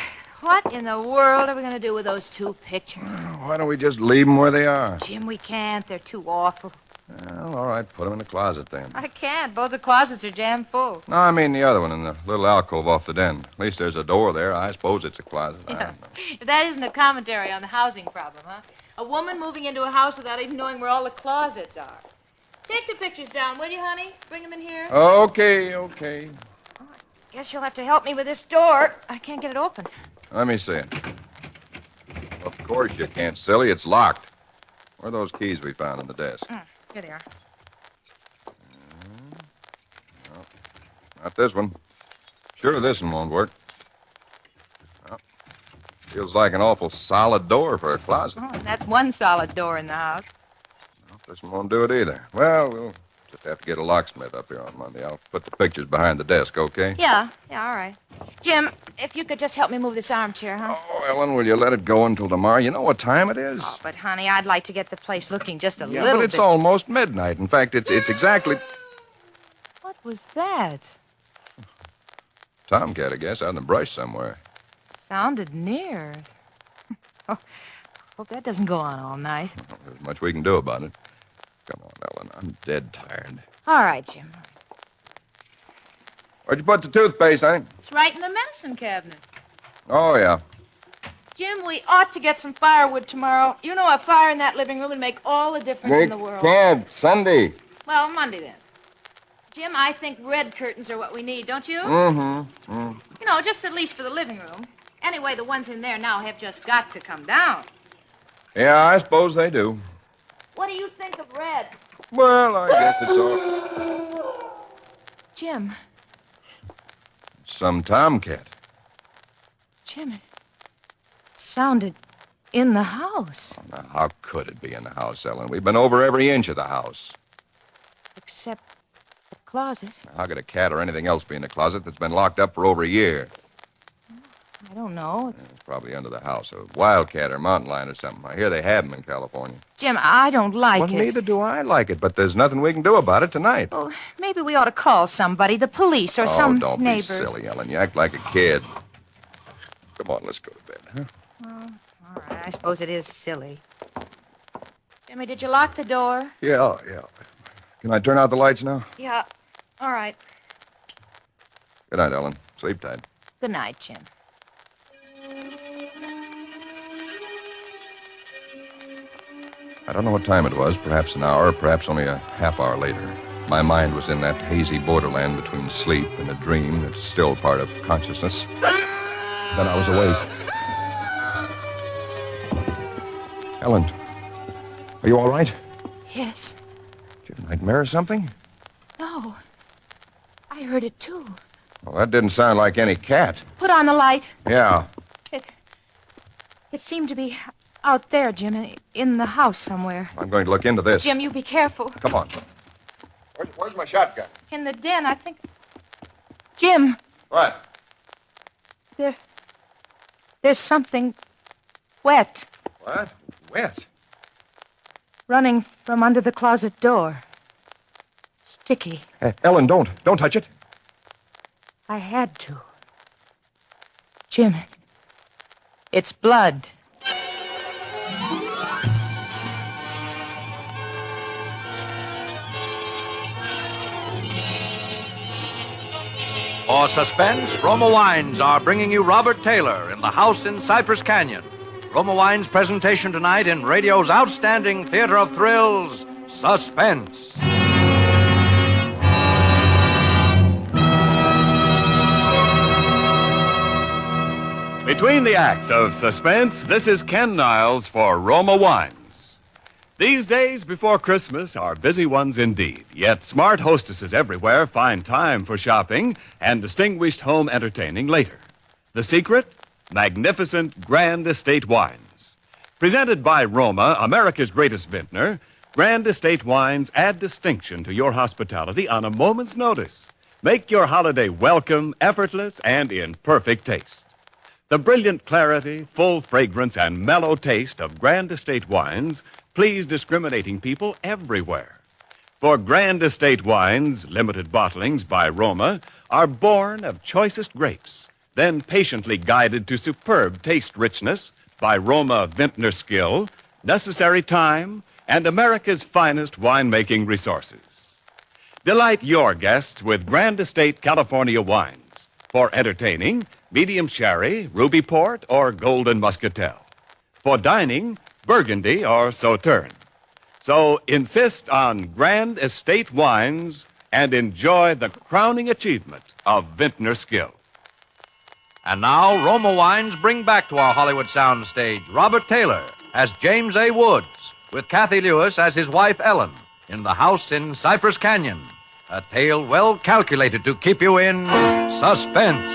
what in the world are we going to do with those two pictures? Why don't we just leave them where they are? Jim, we can't. They're too awful. Well, all right, put them in the closet then. I can't. Both the closets are jammed full. No, I mean the other one in the little alcove off the den. At least there's a door there. I suppose it's a closet. I Yeah. don't know. If that isn't a commentary on the housing problem, huh? A woman moving into a house without even knowing where all the closets are. Take the pictures down, will you, honey? Bring them in here. Okay. Guess you'll have to help me with this door. I can't get it open. Let me see it. Of course you can't, silly. It's locked. Where are those keys we found on the desk? Here they are. Not this one. Sure, this one won't work. Well, feels like an awful solid door for a closet. Oh, that's one solid door in the house. Well, this one won't do it either. Well, we'll just have to get a locksmith up here on Monday. I'll put the pictures behind the desk, okay? Yeah, all right. Jim, if you could just help me move this armchair, huh? Oh, Ellen, will you let it go until tomorrow? You know what time it is? Oh, but, honey, I'd like to get the place looking just a Yeah, little but it's bit. almost midnight. In fact, it's exactly... What was that? Tomcat, I guess, out in the brush somewhere. Sounded near. Oh, hope that doesn't go on all night. There's much we can do about it. Come on, Ellen. I'm dead tired. All right, Jim. Where'd you put the toothpaste, honey? It's right in the medicine cabinet. Oh, yeah. Jim, we ought to get some firewood tomorrow. You know, a fire in that living room would make all the difference in the world. Can't. Sunday. Well, Monday then. Jim, I think red curtains are what we need, don't you? Mm-hmm. You know, just at least for the living room. Anyway, the ones in there now have just got to come down. Yeah, I suppose they do. What do you think of red? Well, I guess it's all... Jim, Some tomcat. Jim, it sounded in the house. Now, how could it be in the house, Ellen? We've been over every inch of the house. Except the closet. How could a cat or anything else be in the closet that's been locked up for over a year? I don't know. It's probably under the house. A wildcat or mountain lion or something. I hear they have them in California. Jim, I don't like Well, it. neither do I like it, but there's nothing we can do about it tonight. Well, maybe we ought to call somebody, the police or some Oh, don't neighbor. be silly, Ellen. You act like a kid. Come on, let's go to bed, huh? Well, all right, I suppose it is silly. Jimmy, did you lock the door? Yeah. Can I turn out the lights now? Yeah. All right. Good night, Ellen. Sleep tight. Good night, Jim. I don't know what time it was, perhaps an hour, perhaps only a half hour later. My mind was in that hazy borderland between sleep and a dream that's still part of consciousness. Then I was awake. Ellen, are you all right? Yes. Did you have a nightmare or something? No. I heard it, too. Well, that didn't sound like any cat. Put on the light. Yeah. It seemed to be out there, Jim, in the house somewhere. I'm going to look into this. Jim, you be careful. Come on. Where's my shotgun? In the den, I think. Jim. What? There's something wet What? Wet? running from under the closet door. Sticky. Hey, Ellen, don't touch it. I had to. Jim, it's blood. For Suspense, Roma Wines are bringing you Robert Taylor in The House in Cypress Canyon. Roma Wines' presentation tonight in radio's outstanding theater of thrills, Suspense. Between the acts of Suspense, this is Ken Niles for Roma Wines. These days before Christmas are busy ones indeed, yet smart hostesses everywhere find time for shopping and distinguished home entertaining later. The secret? Magnificent Grand Estate wines. Presented by Roma, America's greatest vintner, Grand Estate wines add distinction to your hospitality on a moment's notice. Make your holiday welcome, effortless, and in perfect taste. The brilliant clarity, full fragrance, and mellow taste of Grand Estate wines please discriminating people everywhere. For Grand Estate wines, limited bottlings by Roma, are born of choicest grapes, then patiently guided to superb taste richness by Roma vintner skill, necessary time, and America's finest winemaking resources. Delight your guests with Grand Estate California wines for entertaining, medium sherry, ruby port, or golden muscatel. For dining, Burgundy or Sauterne. So insist on Grand Estate wines and enjoy the crowning achievement of vintner skill. And now, Roma Wines bring back to our Hollywood soundstage Robert Taylor as James A. Woods, with Kathy Lewis as his wife Ellen, in The House in Cypress Canyon. A tale well calculated to keep you in suspense.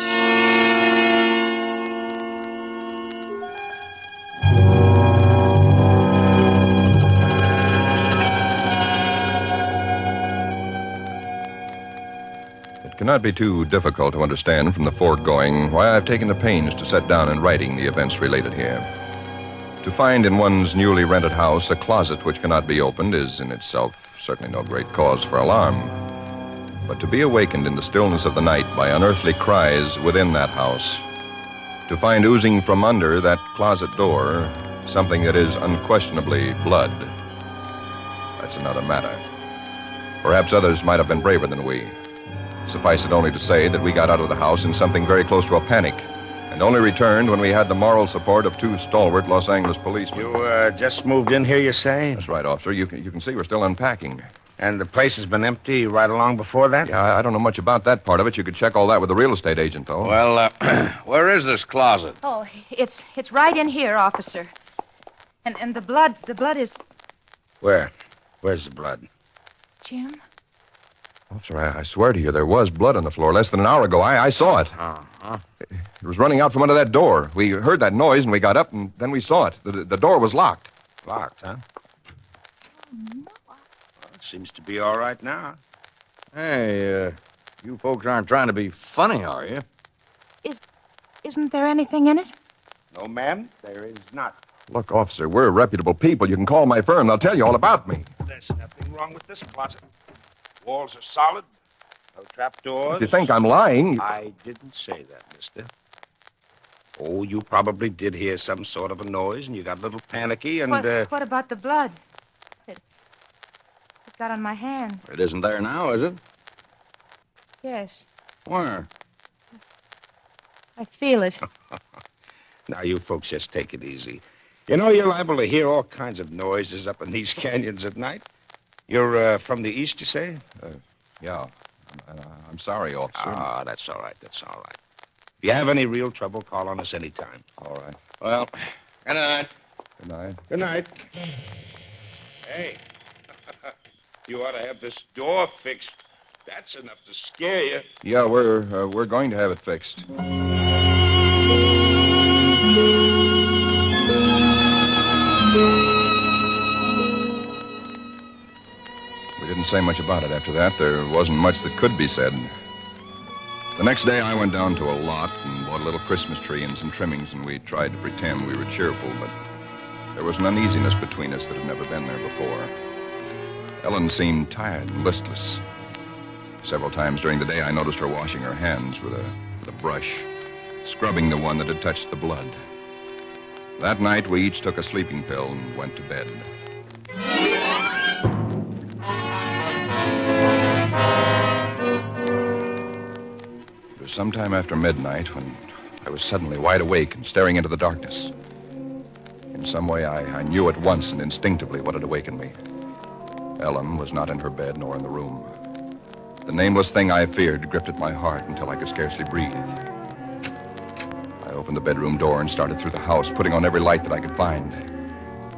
It cannot be too difficult to understand from the foregoing why I've taken the pains to set down in writing the events related here. To find in one's newly rented house a closet which cannot be opened is in itself certainly no great cause for alarm. But to be awakened in the stillness of the night by unearthly cries within that house, to find oozing from under that closet door something that is unquestionably blood, that's another matter. Perhaps others might have been braver than we. Suffice it only to say that we got out of the house in something very close to a panic, and only returned when we had the moral support of two stalwart Los Angeles policemen. You just moved in here, you say? That's right, officer. You can see we're still unpacking. And the place has been empty right along before that? Yeah, I don't know much about that part of it. You could check all that with the real estate agent, though. Well, where is this closet? Oh, it's right in here, officer. And the blood is... Where? Where's the blood? Jim? Officer, I swear to you, there was blood on the floor less than an hour ago. I saw it. Uh-huh. It was running out from under that door. We heard that noise, and we got up, and then we saw it. The door was locked. Locked, huh? Well, it seems to be all right now. Hey, you folks aren't trying to be funny, are you? Isn't there anything in it? No, ma'am, there is not. Look, officer, we're reputable people. You can call my firm. They'll tell you all about me. There's nothing wrong with this closet. Walls are solid. No trapdoors. If you think I'm lying... I didn't say that, mister. Oh, you probably did hear some sort of a noise, and you got a little panicky, and... What about the blood? It got on my hand. It isn't there now, is it? Yes. Where? I feel it. Now, you folks just take it easy. You know, you're liable to hear all kinds of noises up in these canyons at night. You're from the east, you say? Yeah. I'm sorry, officer. Ah, that's all right. That's all right. If you have any real trouble, call on us anytime. All right. Well, good night. Good night. Good night. Hey, you ought to have this door fixed. That's enough to scare you. Yeah, we're going to have it fixed. We didn't say much about it after that. There wasn't much that could be said. The next day, I went down to a lot and bought a little Christmas tree and some trimmings, and we tried to pretend we were cheerful, but there was an uneasiness between us that had never been there before. Ellen seemed tired and listless. Several times during the day, I noticed her washing her hands with a brush, scrubbing the one that had touched the blood. That night, we each took a sleeping pill and went to bed. It was sometime after midnight when I was suddenly wide awake and staring into the darkness. In some way, I knew at once and instinctively what had awakened me. Ellen was not in her bed nor in the room. The nameless thing I feared gripped at my heart until I could scarcely breathe. I opened the bedroom door and started through the house, putting on every light that I could find.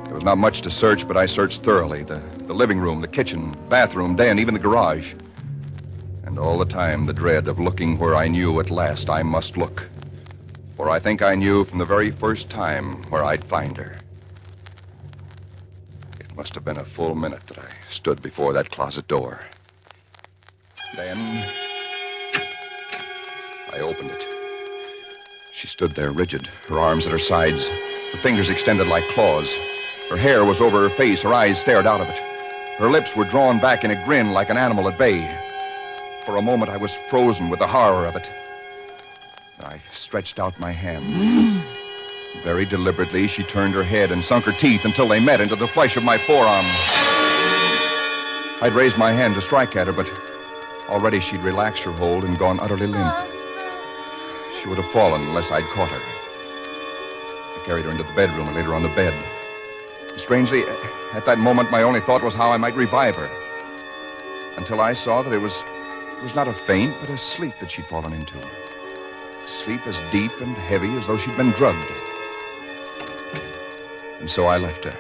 There was not much to search, but I searched thoroughly. The living room, the kitchen, bathroom, den, even the garage. And all the time, the dread of looking where I knew at last I must look. For I think I knew from the very first time where I'd find her. It must have been a full minute that I stood before that closet door. Then I opened it. She stood there rigid, her arms at her sides, her fingers extended like claws. Her hair was over her face, her eyes stared out of it. Her lips were drawn back in a grin like an animal at bay. For a moment, I was frozen with the horror of it. I stretched out my hand. Very deliberately, she turned her head and sunk her teeth until they met into the flesh of my forearm. I'd raised my hand to strike at her, but already she'd relaxed her hold and gone utterly limp. She would have fallen unless I'd caught her. I carried her into the bedroom and laid her on the bed. Strangely, at that moment, my only thought was how I might revive her. Until I saw that it was not a faint, but a sleep that she'd fallen into. Sleep as deep and heavy as though she'd been drugged. And so I left her.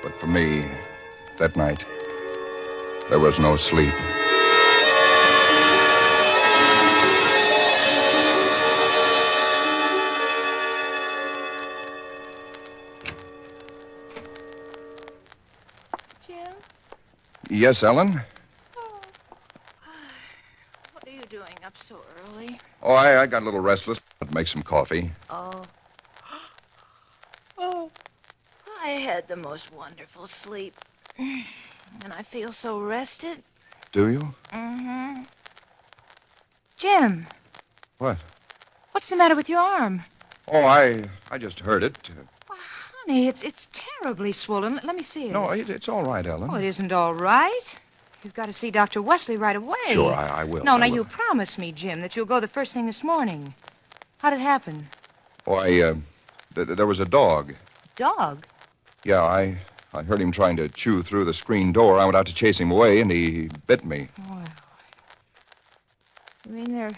But for me, that night, there was no sleep. Jim? Yes, Ellen? What are you doing up so early? Oh, I got a little restless. I'd make some coffee. Oh. Oh. I had the most wonderful sleep. And I feel so rested. Do you? Mm-hmm. Jim. What? What's the matter with your arm? Oh, I just heard it. Honey, it's terribly swollen. Let me see it. No, it's all right, Ellen. Oh, it isn't all right. You've got to see Dr. Wesley right away. Sure, I will. No, I now will. you promise me, Jim, that you'll go the first thing this morning. How'd it happen? Oh, there was a dog. Dog? Yeah, I heard him trying to chew through the screen door. I went out to chase him away, and he bit me. Well, you mean there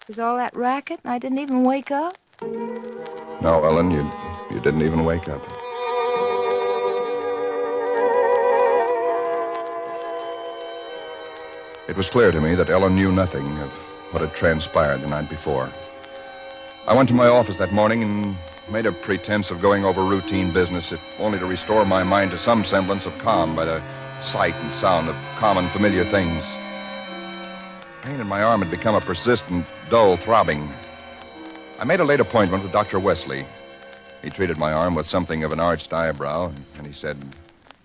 was all that racket and I didn't even wake up? No, Ellen, you didn't even wake up. It was clear to me that Ellen knew nothing of what had transpired the night before. I went to my office that morning and made a pretense of going over routine business, if only to restore my mind to some semblance of calm by the sight and sound of common, familiar things. Pain in my arm had become a persistent, dull throbbing. I made a late appointment with Dr. Wesley. He treated my arm with something of an arched eyebrow, and he said,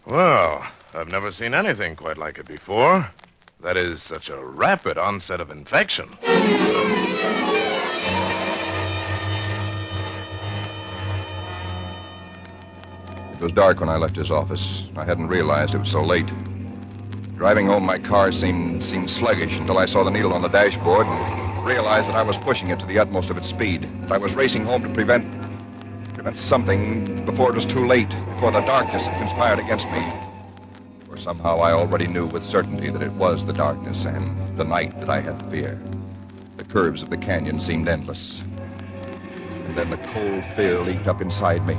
"Well, I've never seen anything quite like it before. That is such a rapid onset of infection." It was dark when I left his office. I hadn't realized it was so late. Driving home, my car seemed sluggish until I saw the needle on the dashboard and realized that I was pushing it to the utmost of its speed. I was racing home to prevent something before it was too late, before the darkness had conspired against me. For somehow I already knew with certainty that it was the darkness and the night that I had to fear. The curves of the canyon seemed endless. And then the cold fear leaped up inside me.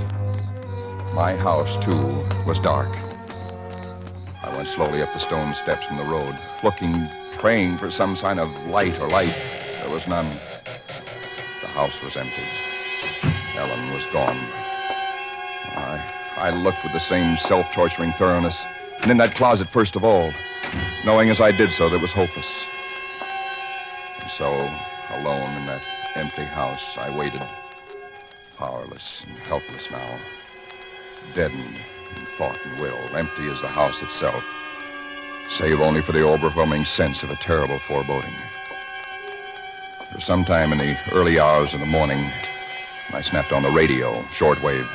My house, too, was dark. I went slowly up the stone steps from the road, looking, praying for some sign of light or life. There was none. The house was empty. Ellen was gone. I looked with the same self-torturing thoroughness, and in that closet first of all, knowing as I did so that it was hopeless. And so, alone in that empty house, I waited, powerless and helpless now, deadened in thought and will, empty as the house itself, save only for the overwhelming sense of a terrible foreboding. For some time in the early hours of the morning, I snapped on the radio, shortwave.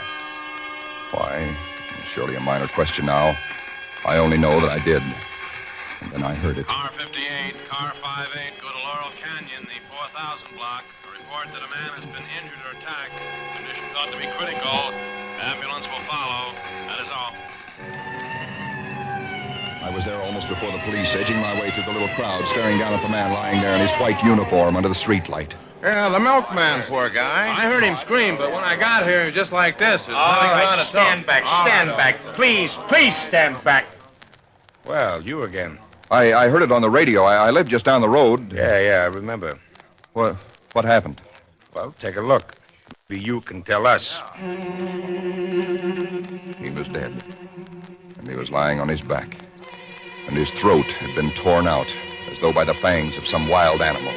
Why? Surely a minor question now. I only know that I did. And then I heard it. Car 58, car 58, go to Laurel Canyon, the 4000 block. A report that a man has been injured or attacked. Condition thought to be critical. Ambulance will follow. That is all. I was there almost before the police, edging my way through the little crowd, staring down at the man lying there in his white uniform under the streetlight. Yeah, the milkman, poor guy. I heard him scream, but when I got here, he was just like this. All right, stand back, stand back. Please stand back. Well, you again. I heard it on the radio. I lived just down the road. Yeah, I remember. What happened? Well, take a look. Maybe you can tell us. He was dead. And he was lying on his back. And his throat had been torn out, as though by the fangs of some wild animal.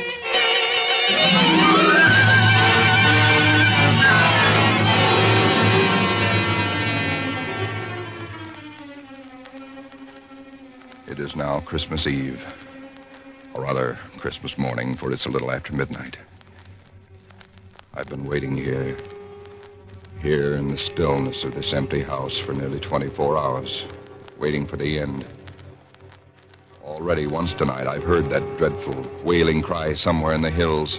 It is now Christmas Eve, or rather Christmas morning, for it's a little after midnight. I've been waiting here in the stillness of this empty house for nearly 24 hours, waiting for the end. Already once tonight I've heard that dreadful wailing cry somewhere in the hills.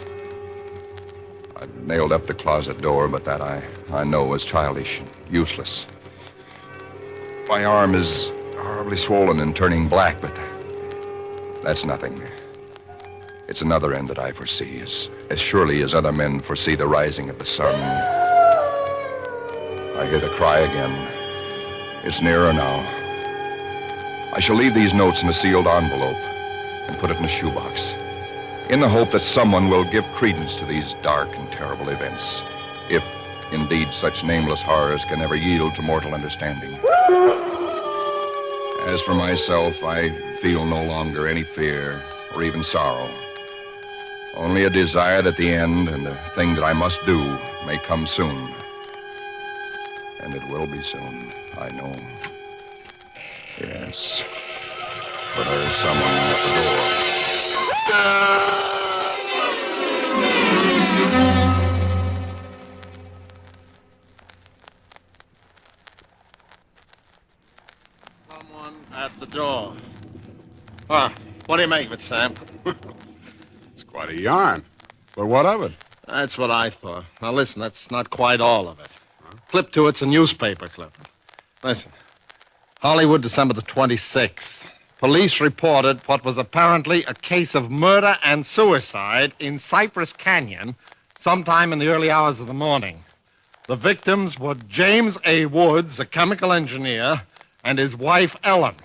I've nailed up the closet door, but that I know is childish and useless. My arm is horribly swollen and turning black, but that's nothing. It's another end that I foresee, as surely as other men foresee the rising of the sun. I hear the cry again. It's nearer now. I shall leave these notes in a sealed envelope and put it in a shoebox, in the hope that someone will give credence to these dark and terrible events, if indeed such nameless horrors can ever yield to mortal understanding. As for myself, I feel no longer any fear or even sorrow, only a desire that the end and the thing that I must do may come soon. And it will be soon, I know. Yes, but there is someone at the door. Someone at the door. What do you make of it, Sam? It's quite a yarn. But what of it? That's what I thought. Now, listen, that's not quite all of it. Clip to it's a newspaper clipping. Listen. Hollywood, December the 26th. Police reported what was apparently a case of murder and suicide in Cypress Canyon sometime in the early hours of the morning. The victims were James A. Woods, a chemical engineer, and his wife, Ellen.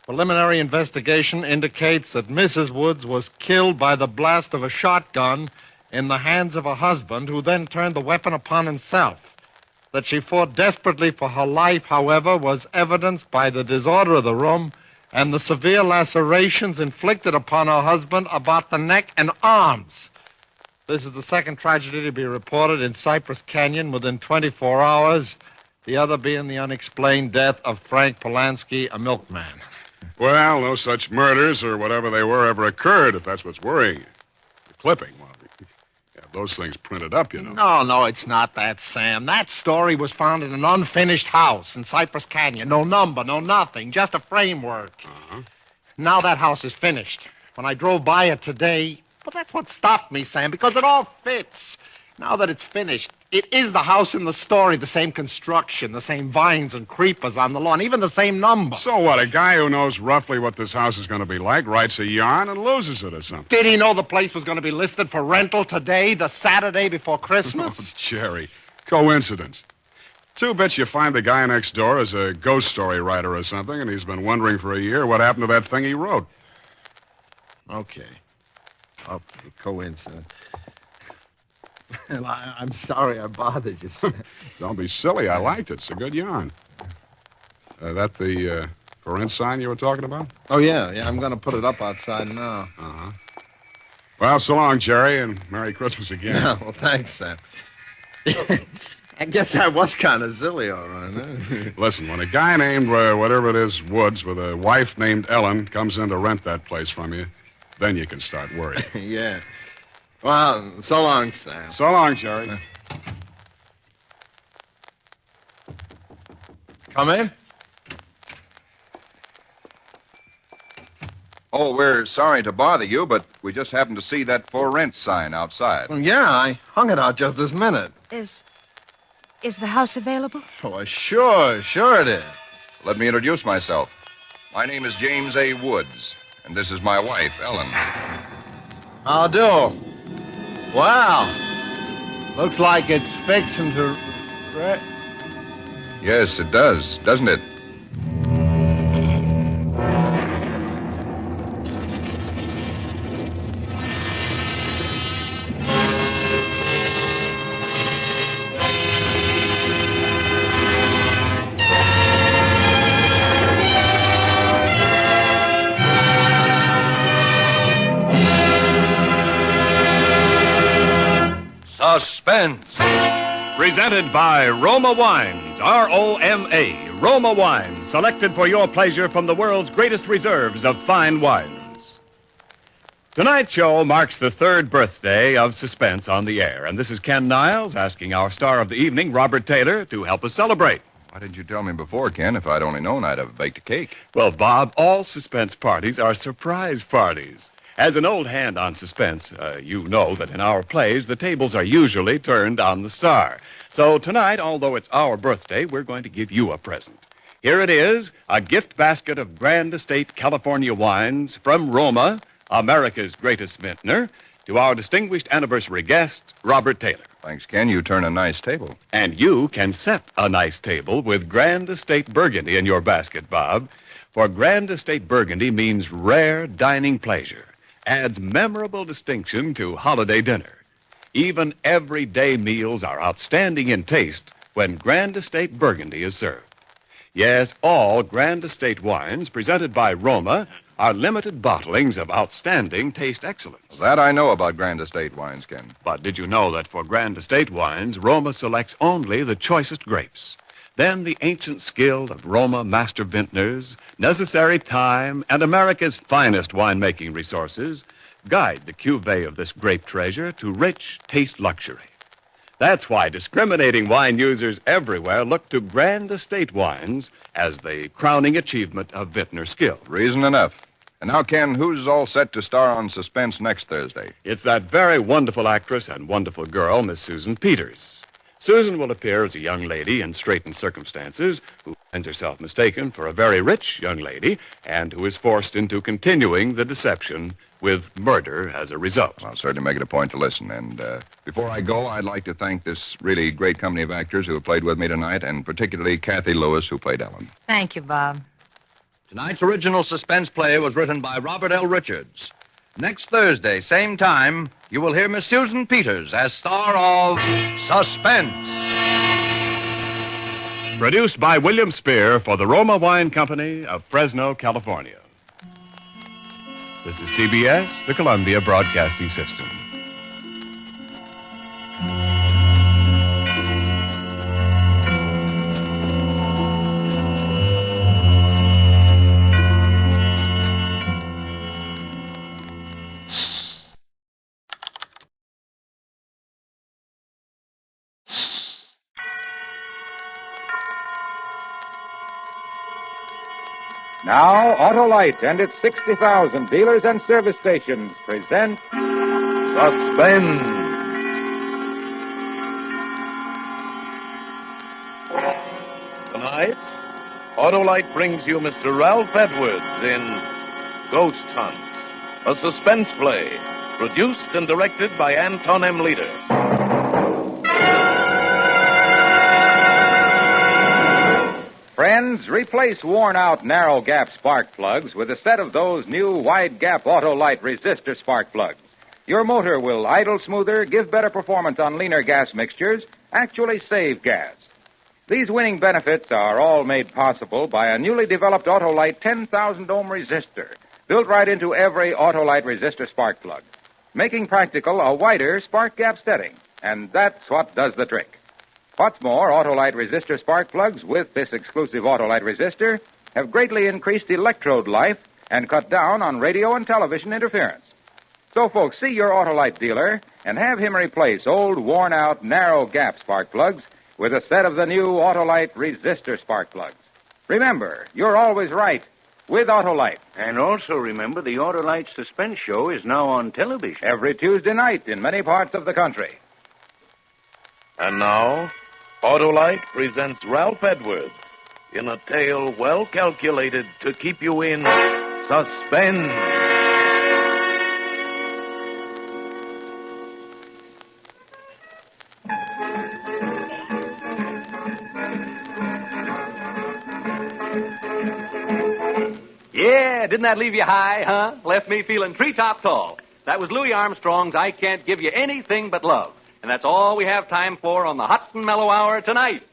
Preliminary investigation indicates that Mrs. Woods was killed by the blast of a shotgun in the hands of her husband, who then turned the weapon upon himself. That she fought desperately for her life, however, was evidenced by the disorder of the room and the severe lacerations inflicted upon her husband about the neck and arms. This is the second tragedy to be reported in Cypress Canyon within 24 hours, the other being the unexplained death of Frank Polanski, a milkman. Well, no such murders or whatever they were ever occurred, if that's what's worrying you. The clipping, well, those things printed up, you know. No, it's not that, Sam. That story was found in an unfinished house in Cypress Canyon. No number, no nothing, just a framework. Uh-huh. Now that house is finished. When I drove by it today, well, that's what stopped me, Sam, because it all fits. Now that it's finished, it is the house in the story, the same construction, the same vines and creepers on the lawn, even the same number. So what? A guy who knows roughly what this house is going to be like writes a yarn and loses it or something. Did he know the place was going to be listed for rental today, the Saturday before Christmas? Oh, Jerry, coincidence. 2 bits you find the guy next door is a ghost story writer or something, and he's been wondering for a year what happened to that thing he wrote. Okay. Coincidence. Well, I'm sorry I bothered you, Sam. Don't be silly. I liked it. It's a good yarn. That the for rent sign you were talking about? Oh, yeah. I'm going to put it up outside now. Uh-huh. Well, so long, Jerry, and Merry Christmas again. Yeah, well, thanks, Sam. I guess I was kind of silly, all right. Huh? Listen, when a guy named, whatever it is, Woods, with a wife named Ellen, comes in to rent that place from you, then you can start worrying. Yeah. Well, so long, Sam. So long, Jerry. Come in. Oh, we're sorry to bother you, but we just happened to see that for rent sign outside. Well, yeah, I hung it out just this minute. Is the house available? Oh, sure it is. Let me introduce myself. My name is James A. Woods, and this is my wife, Ellen. How'll do. Wow. Looks like it's fixing to... Yes, it does, doesn't it? Suspense. Presented by Roma Wines, R-O-M-A, Roma Wines, selected for your pleasure from the world's greatest reserves of fine wines. Tonight's show marks the 3rd birthday of Suspense on the air, and this is Ken Niles asking our star of the evening, Robert Taylor, to help us celebrate. Why didn't you tell me before, Ken? If I'd only known, I'd have baked a cake. Well, Bob, all Suspense parties are surprise parties. As an old hand on Suspense, you know that in our plays, the tables are usually turned on the star. So tonight, although it's our birthday, we're going to give you a present. Here it is, a gift basket of Grand Estate California wines from Roma, America's greatest vintner, to our distinguished anniversary guest, Robert Taylor. Thanks, Ken. You turn a nice table. And you can set a nice table with Grand Estate Burgundy in your basket, Bob. For Grand Estate Burgundy means rare dining pleasure. Adds memorable distinction to holiday dinner. Even everyday meals are outstanding in taste when Grand Estate Burgundy is served. Yes, all Grand Estate wines presented by Roma are limited bottlings of outstanding taste excellence. That I know about Grand Estate wines, Ken. But did you know that for Grand Estate wines, Roma selects only the choicest grapes? Then the ancient skill of Roma master vintners, necessary time, and America's finest winemaking resources guide the cuvée of this grape treasure to rich taste luxury. That's why discriminating wine users everywhere look to Grand Estate wines as the crowning achievement of vintner skill. Reason enough. And now, Ken, who's all set to star on Suspense next Thursday? It's that very wonderful actress and wonderful girl, Miss Susan Peters. Susan will appear as a young lady in straitened circumstances who finds herself mistaken for a very rich young lady and who is forced into continuing the deception with murder as a result. I'll certainly make it a point to listen. And before I go, I'd like to thank this really great company of actors who have played with me tonight, and particularly Kathy Lewis, who played Ellen. Thank you, Bob. Tonight's original Suspense play was written by Robert L. Richards. Next Thursday, same time, you will hear Miss Susan Peters as star of Suspense. Produced by William Spear for the Roma Wine Company of Fresno, California. This is CBS, the Columbia Broadcasting System. Now, Autolite and its 60,000 dealers and service stations present Suspense. Tonight, Autolite brings you Mr. Ralph Edwards in Ghost Hunt, a suspense play produced and directed by Anton M. Leader. Friends, replace worn-out narrow-gap spark plugs with a set of those new wide-gap Autolite resistor spark plugs. Your motor will idle smoother, give better performance on leaner gas mixtures, actually save gas. These winning benefits are all made possible by a newly developed Autolite 10,000-ohm resistor, built right into every Autolite resistor spark plug, making practical a wider spark gap setting. And that's what does the trick. What's more, Autolite resistor spark plugs with this exclusive Autolite resistor have greatly increased electrode life and cut down on radio and television interference. So, folks, see your Autolite dealer and have him replace old, worn-out, narrow-gap spark plugs with a set of the new Autolite resistor spark plugs. Remember, you're always right with Autolite. And also remember, the Autolite Suspense show is now on television. Every Tuesday night in many parts of the country. And now, Autolite presents Ralph Edwards in a tale well calculated to keep you in suspense. Yeah, didn't that leave you high, huh? Left me feeling treetop tall. That was Louis Armstrong's I Can't Give You Anything But Love. And that's all we have time for on the Hot and Mellow Hour tonight.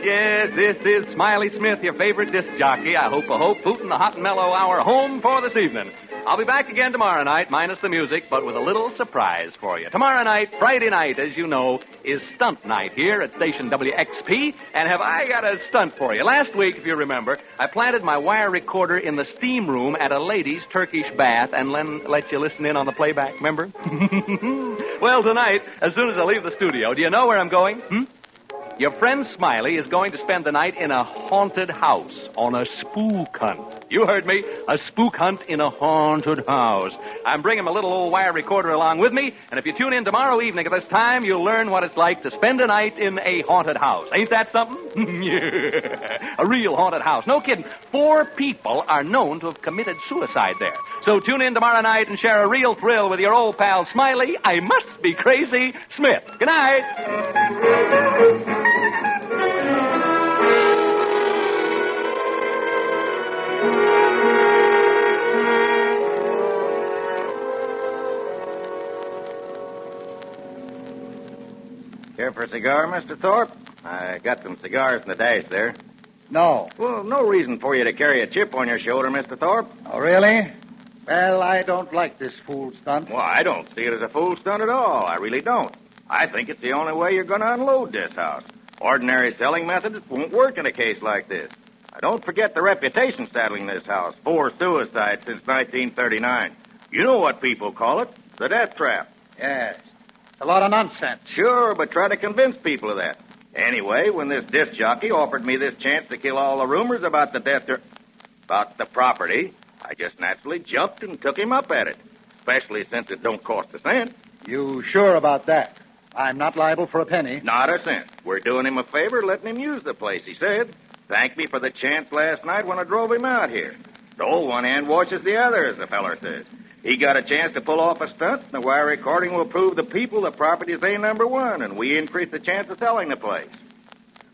Yes, this is Smiley Smith, your favorite disc jockey. I hope, booting the Hot and Mellow Hour home for this evening. I'll be back again tomorrow night, minus the music, but with a little surprise for you. Tomorrow night, Friday night, as you know, is stunt night here at station WXP, and have I got a stunt for you. Last week, if you remember, I planted my wire recorder in the steam room at a lady's Turkish bath and let you listen in on the playback, remember? Well, tonight, as soon as I leave the studio, do you know where I'm going? Your friend Smiley is going to spend the night in a haunted house on a spook hunt. You heard me, a spook hunt in a haunted house. I'm bringing my little old wire recorder along with me, and if you tune in tomorrow evening at this time, you'll learn what it's like to spend a night in a haunted house. Ain't that something? Yeah, a real haunted house. No kidding. 4 people are known to have committed suicide there. So tune in tomorrow night and share a real thrill with your old pal Smiley. I must be crazy, Smith. Good night. Care for a cigar, Mr. Thorpe? I got some cigars in the dash there. No. Well, no reason for you to carry a chip on your shoulder, Mr. Thorpe. Oh, really? Well, I don't like this fool stunt. Well, I don't see it as a fool stunt at all. I really don't. I think it's the only way you're going to unload this house. Ordinary selling methods won't work in a case like this. Now, don't forget the reputation saddling this house. 4 suicides since 1939. You know what people call it. The death trap. Yes. A lot of nonsense. Sure, but try to convince people of that. Anyway, when this disc jockey offered me this chance to kill all the rumors about the about the property, I just naturally jumped and took him up at it. Especially since it don't cost a cent. You sure about that? I'm not liable for a penny. Not a cent. We're doing him a favor, letting him use the place, he said. Thanked me for the chance last night when I drove him out here. The old one hand washes the other, as the feller says. He got a chance to pull off a stunt, and the wire recording will prove the people the property's A number 1, and we increase the chance of selling the place.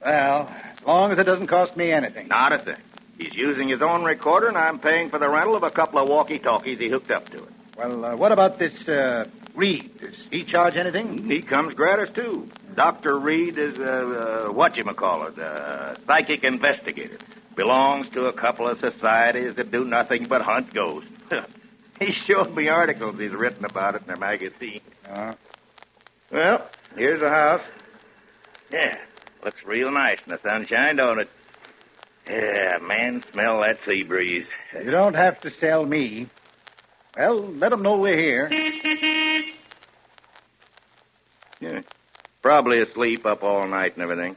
Well, as long as it doesn't cost me anything. Not a cent. He's using his own recorder, and I'm paying for the rental of a couple of walkie-talkies he hooked up to it. Well, what about this, Reed? Does he charge anything? He comes gratis, too. Dr. Reed is, psychic investigator. Belongs to a couple of societies that do nothing but hunt ghosts. He showed me articles he's written about it in their magazine. Well, here's the house. Yeah, looks real nice in the sunshine, don't it? Yeah, man, smell that sea breeze. You don't have to sell me. Well, let them know we're here. Yeah, probably asleep up all night and everything.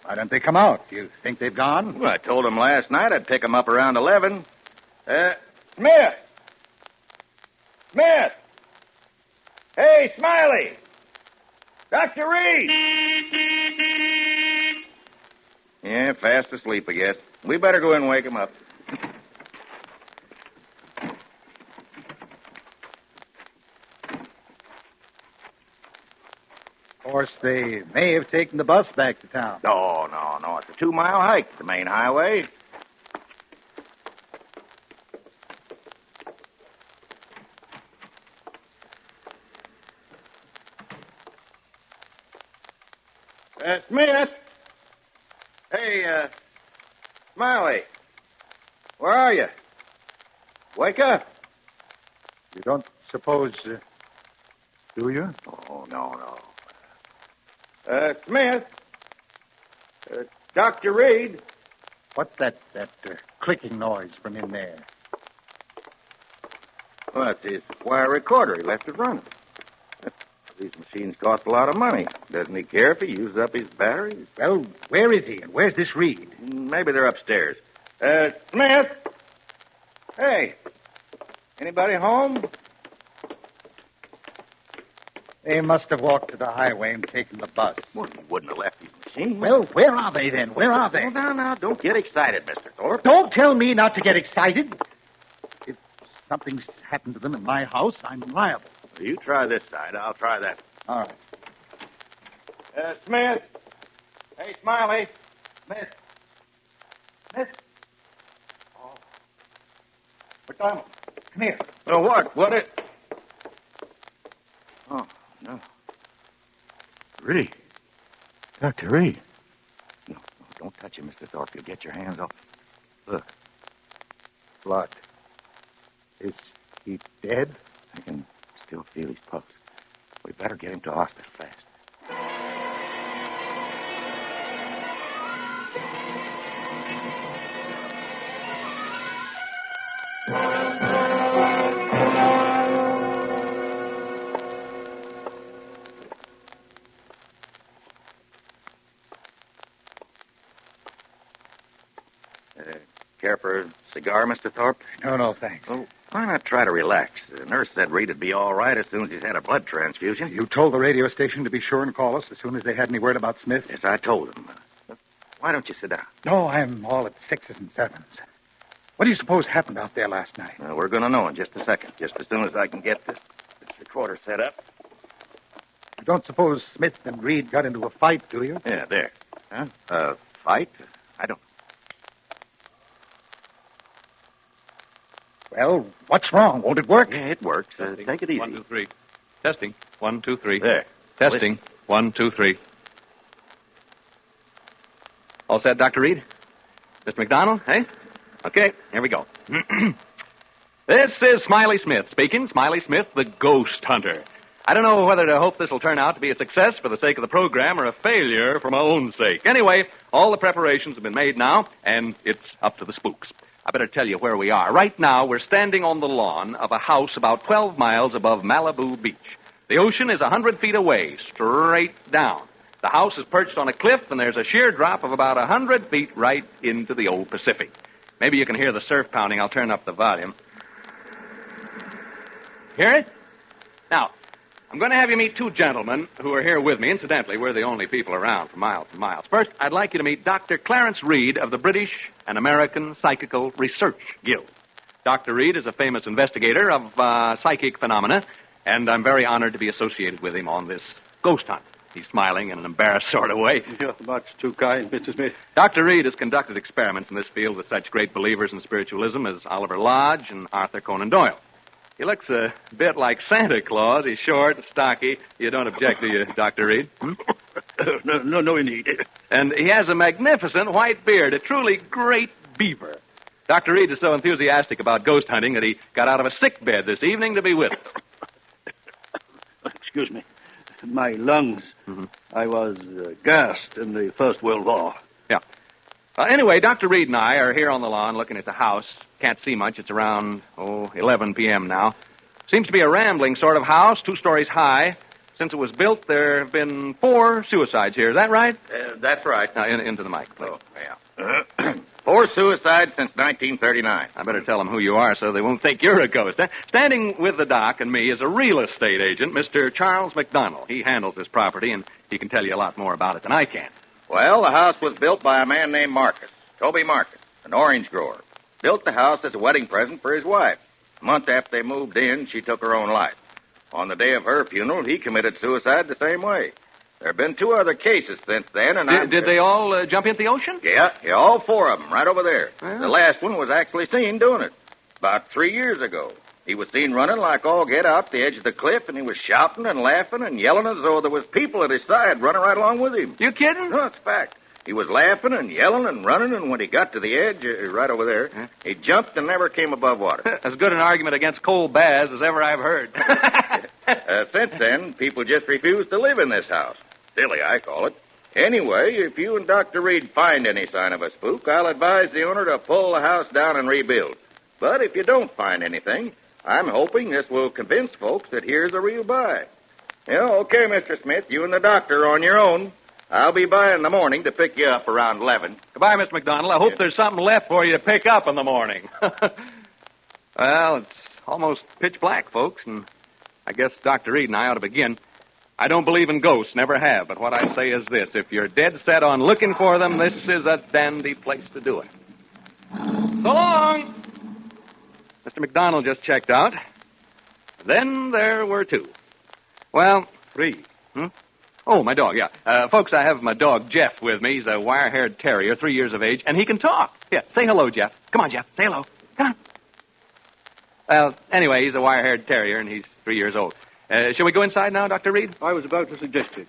Why don't they come out? Do you think they've gone? Well, I told them last night I'd pick them up around 11. Smith! Smith! Hey, Smiley! Dr. Reed! Yeah, fast asleep, I guess. We better go in and wake him up. Of course, they may have taken the bus back to town. No. It's a 2-mile hike to the main highway. Smith! Hey, Smiley. Where are you? Wake up. You don't suppose, do you? Oh, no. Smith. Dr. Reed. What's that clicking noise from in there? Well, it's his wire recorder. He left it running. These machines cost a lot of money. Doesn't he care if he uses up his batteries? Well, where is he, and where's this Reed? Maybe they're upstairs. Smith! Hey, anybody home? They must have walked to the highway and taken the bus. Well, he wouldn't have left his machine. Well, where are they, then? Where are they? Now, don't get excited, Mr. Thorpe. Don't tell me not to get excited. If something's happened to them in my house, I'm liable. You try this side. I'll try that. All right. Smith. Hey, Smiley. Smith. Oh. McDonald, come here. Oh, what? What it? Oh, no. Reed. Dr. Reed. No, don't touch him, Mr. Thorpe. You'll get your hands off. Look. Blood. Is he dead? I can still feel his pulse. We better get him to hospital fast. Care for a cigar, Mr. Thorpe? No, thanks. Well, why not try to relax? The nurse said Reed would be all right as soon as he's had a blood transfusion. You told the radio station to be sure and call us as soon as they had any word about Smith? Yes, I told them. Why don't you sit down? No, I'm all at 6s and 7s. What do you suppose happened out there last night? Well, we're going to know in just a second, just as soon as I can get this recorder set up. You don't suppose Smith and Reed got into a fight, do you? Yeah, there. Huh? Fight? I don't. Well, what's wrong? Won't it work? Yeah, it works. Take it easy. 1, 2, 3. Testing. 1, 2, 3. There. Testing. 1, 2, 3. All set, Dr. Reed? Mr. McDonald, eh? Okay, here we go. This is Smiley Smith speaking. Smiley Smith, the ghost hunter. I don't know whether to hope this will turn out to be a success for the sake of the program or a failure for my own sake. Anyway, all the preparations have been made now, and it's up to the spooks. I better tell you where we are. Right now, we're standing on the lawn of a house about 12 miles above Malibu Beach. The ocean is 100 feet away, straight down. The house is perched on a cliff, and there's a sheer drop of about 100 feet right into the old Pacific. Maybe you can hear the surf pounding. I'll turn up the volume. Hear it? Now, I'm going to have you meet 2 gentlemen who are here with me. Incidentally, we're the only people around for miles and miles. First, I'd like you to meet Dr. Clarence Reed of the British and American Psychical Research Guild. Dr. Reed is a famous investigator of psychic phenomena, and I'm very honored to be associated with him on this ghost hunt. He's smiling in an embarrassed sort of way. You're much too kind, Mr. Smith. Dr. Reed has conducted experiments in this field with such great believers in spiritualism as Oliver Lodge and Arthur Conan Doyle. He looks a bit like Santa Claus. He's short, stocky. You don't object, do you, Dr. Reed? No, indeed. And he has a magnificent white beard, a truly great beaver. Dr. Reed is so enthusiastic about ghost hunting that he got out of a sick bed this evening to be with us. Excuse me. My lungs. Mm-hmm. I was gassed in the First World War. Yeah. Anyway, Dr. Reed and I are here on the lawn looking at the house. Can't see much. It's around, 11 p.m. now. Seems to be a rambling sort of house, 2 stories high. since it was built, there have been 4 suicides here. Is that right? That's right. Now, into the mic, please. Oh, yeah. 4 suicides since 1939. I better tell them who you are so they won't think you're a ghost. Standing with the doc and me is a real estate agent, Mr. Charles McDonald. He handles this property, and he can tell you a lot more about it than I can. Well, the house was built by a man named Marcus, Toby Marcus, an orange grower. Built the house as a wedding present for his wife. A month after they moved in, she took her own life. On the day of her funeral, he committed suicide the same way. There have been 2 other cases since then, and Did they all jump into the ocean? Yeah, all 4 of them, right over there. The last one was actually seen doing it. About 3 years ago. He was seen running like all get out the edge of the cliff, and he was shouting and laughing and yelling as though there was people at his side running right along with him. You kidding? No, it's a fact. He was laughing and yelling and running, and when he got to the edge, right over there, he jumped and never came above water. As good an argument against coal baths as ever I've heard. Since then, people just refuse to live in this house. Silly, I call it. Anyway, if you and Dr. Reed find any sign of a spook, I'll advise the owner to pull the house down and rebuild. But if you don't find anything, I'm hoping this will convince folks that here's a real buy. Yeah, okay, Mr. Smith, you and the doctor are on your own. I'll be by in the morning to pick you up around 11. Goodbye, Mr. McDonald. I hope there's something left for you to pick up in the morning. Well, it's almost pitch black, folks, and I guess Dr. Reed and I ought to begin. I don't believe in ghosts, never have, but what I say is this. If you're dead set on looking for them, this is a dandy place to do it. So long! Mr. McDonald just checked out. Then there were 2. Well, 3. Oh, my dog, yeah. Folks, I have my dog, Jeff, with me. He's a wire-haired terrier, 3 years of age, and he can talk. Yeah, say hello, Jeff. Come on, Jeff, say hello. Come on. Well, anyway, he's a wire-haired terrier, and he's 3 years old. Shall we go inside now, Dr. Reed? I was about to suggest it.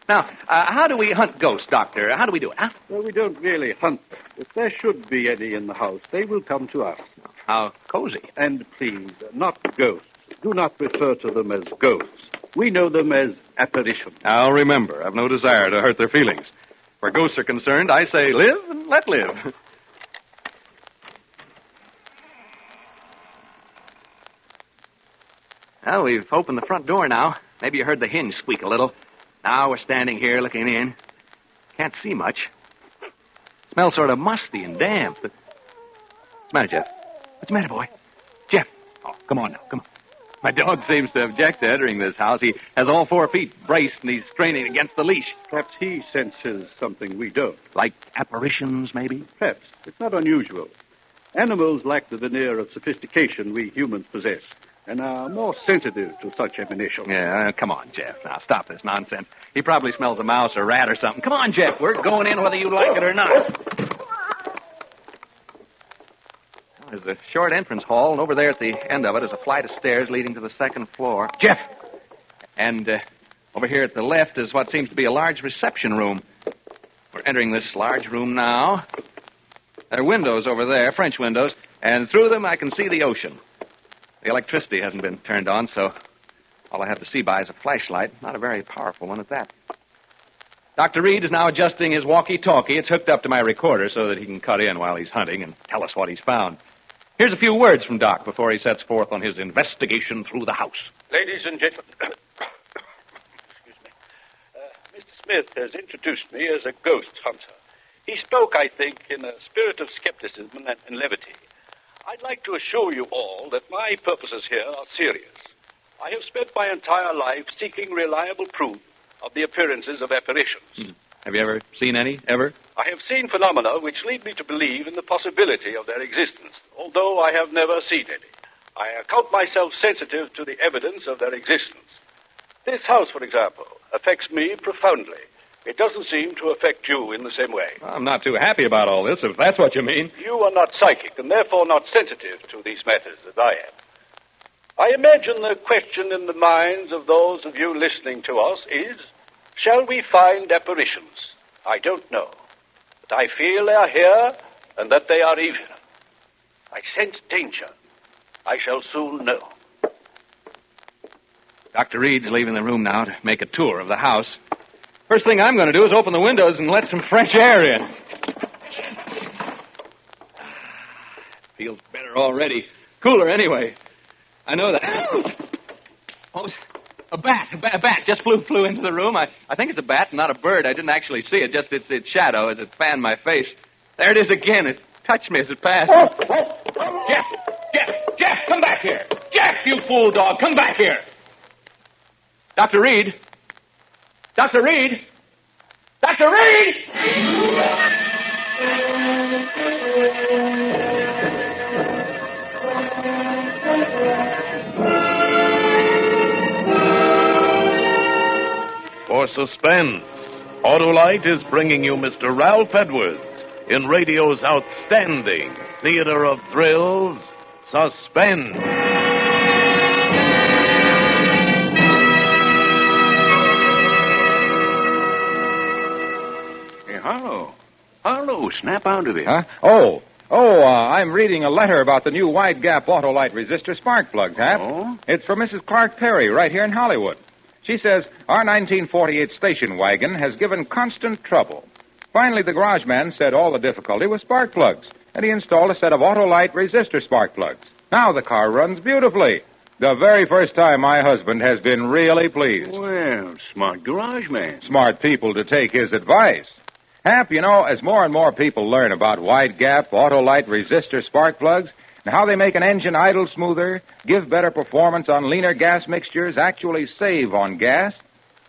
Now, how do we hunt ghosts, Doctor? How do we do it, huh? Well, we don't really hunt them. If there should be any in the house, they will come to us. How cozy. And please, not ghosts. Do not refer to them as ghosts. We know them as apparitions. I'll remember. I've no desire to hurt their feelings. Where ghosts are concerned, I say live and let live. Well, we've opened the front door now. Maybe you heard the hinge squeak a little. Now we're standing here looking in. Can't see much. Smells sort of musty and damp. What's the matter, Jeff? What's the matter, boy? Jeff. Oh, come on now. Come on. My dog seems to object to entering this house. He has all 4 feet braced, and he's straining against the leash. Perhaps he senses something we don't. Like apparitions, maybe? Perhaps. It's not unusual. Animals lack the veneer of sophistication we humans possess, and are more sensitive to such emanations. Yeah, come on, Jeff. Now, stop this nonsense. He probably smells a mouse or rat or something. Come on, Jeff. We're going in whether you like it or not. There's a short entrance hall, and over there at the end of it is a flight of stairs leading to the 2nd floor. Jeff! And over here at the left is what seems to be a large reception room. We're entering this large room now. There are windows over there, French windows, and through them I can see the ocean. The electricity hasn't been turned on, so all I have to see by is a flashlight, not a very powerful one at that. Dr. Reed is now adjusting his walkie-talkie. It's hooked up to my recorder so that he can cut in while he's hunting and tell us what he's found. Here's a few words from Doc before he sets forth on his investigation through the house. Ladies and gentlemen, excuse me. Mr. Smith has introduced me as a ghost hunter. He spoke, I think, in a spirit of skepticism and levity. I'd like to assure you all that my purposes here are serious. I have spent my entire life seeking reliable proof of the appearances of apparitions. Have you ever seen any, ever? I have seen phenomena which lead me to believe in the possibility of their existence, although I have never seen any. I account myself sensitive to the evidence of their existence. This house, for example, affects me profoundly. It doesn't seem to affect you in the same way. I'm not too happy about all this, if that's what you mean. You are not psychic, and therefore not sensitive to these matters as I am. I imagine the question in the minds of those of you listening to us is, shall we find apparitions? I don't know. But I feel they are here and that they are evil. I sense danger. I shall soon know. Dr. Reed's leaving the room now to make a tour of the house. First thing I'm going to do is open the windows and let some fresh air in. Feels better already. Cooler anyway. I know that. Oh, A bat just flew into the room. I think it's a bat, not a bird. I didn't actually see it, just its shadow as it fanned my face. There it is again. It touched me as it passed. Jeff, come back here. Jeff, you fool dog, come back here. Dr. Reed? Dr. Reed? Dr. Reed! For Suspense, Autolite is bringing you Mr. Ralph Edwards in radio's outstanding theater of thrills, Suspense. Hey, Harlow. Harlow, snap out of it. Huh? I'm reading a letter about the new wide gap Autolite resistor spark plugs, Hap. Oh? It's from Mrs. Clark Perry right here in Hollywood. She says our 1948 station wagon has given constant trouble. Finally, the garage man said all the difficulty was spark plugs, and he installed a set of Autolite resistor spark plugs. Now the car runs beautifully. The very first time my husband has been really pleased. Well, smart garage man. Smart people to take his advice. Hap, you know, as more and more people learn about wide gap Autolite resistor spark plugs and how they make an engine idle smoother, give better performance on leaner gas mixtures, actually save on gas,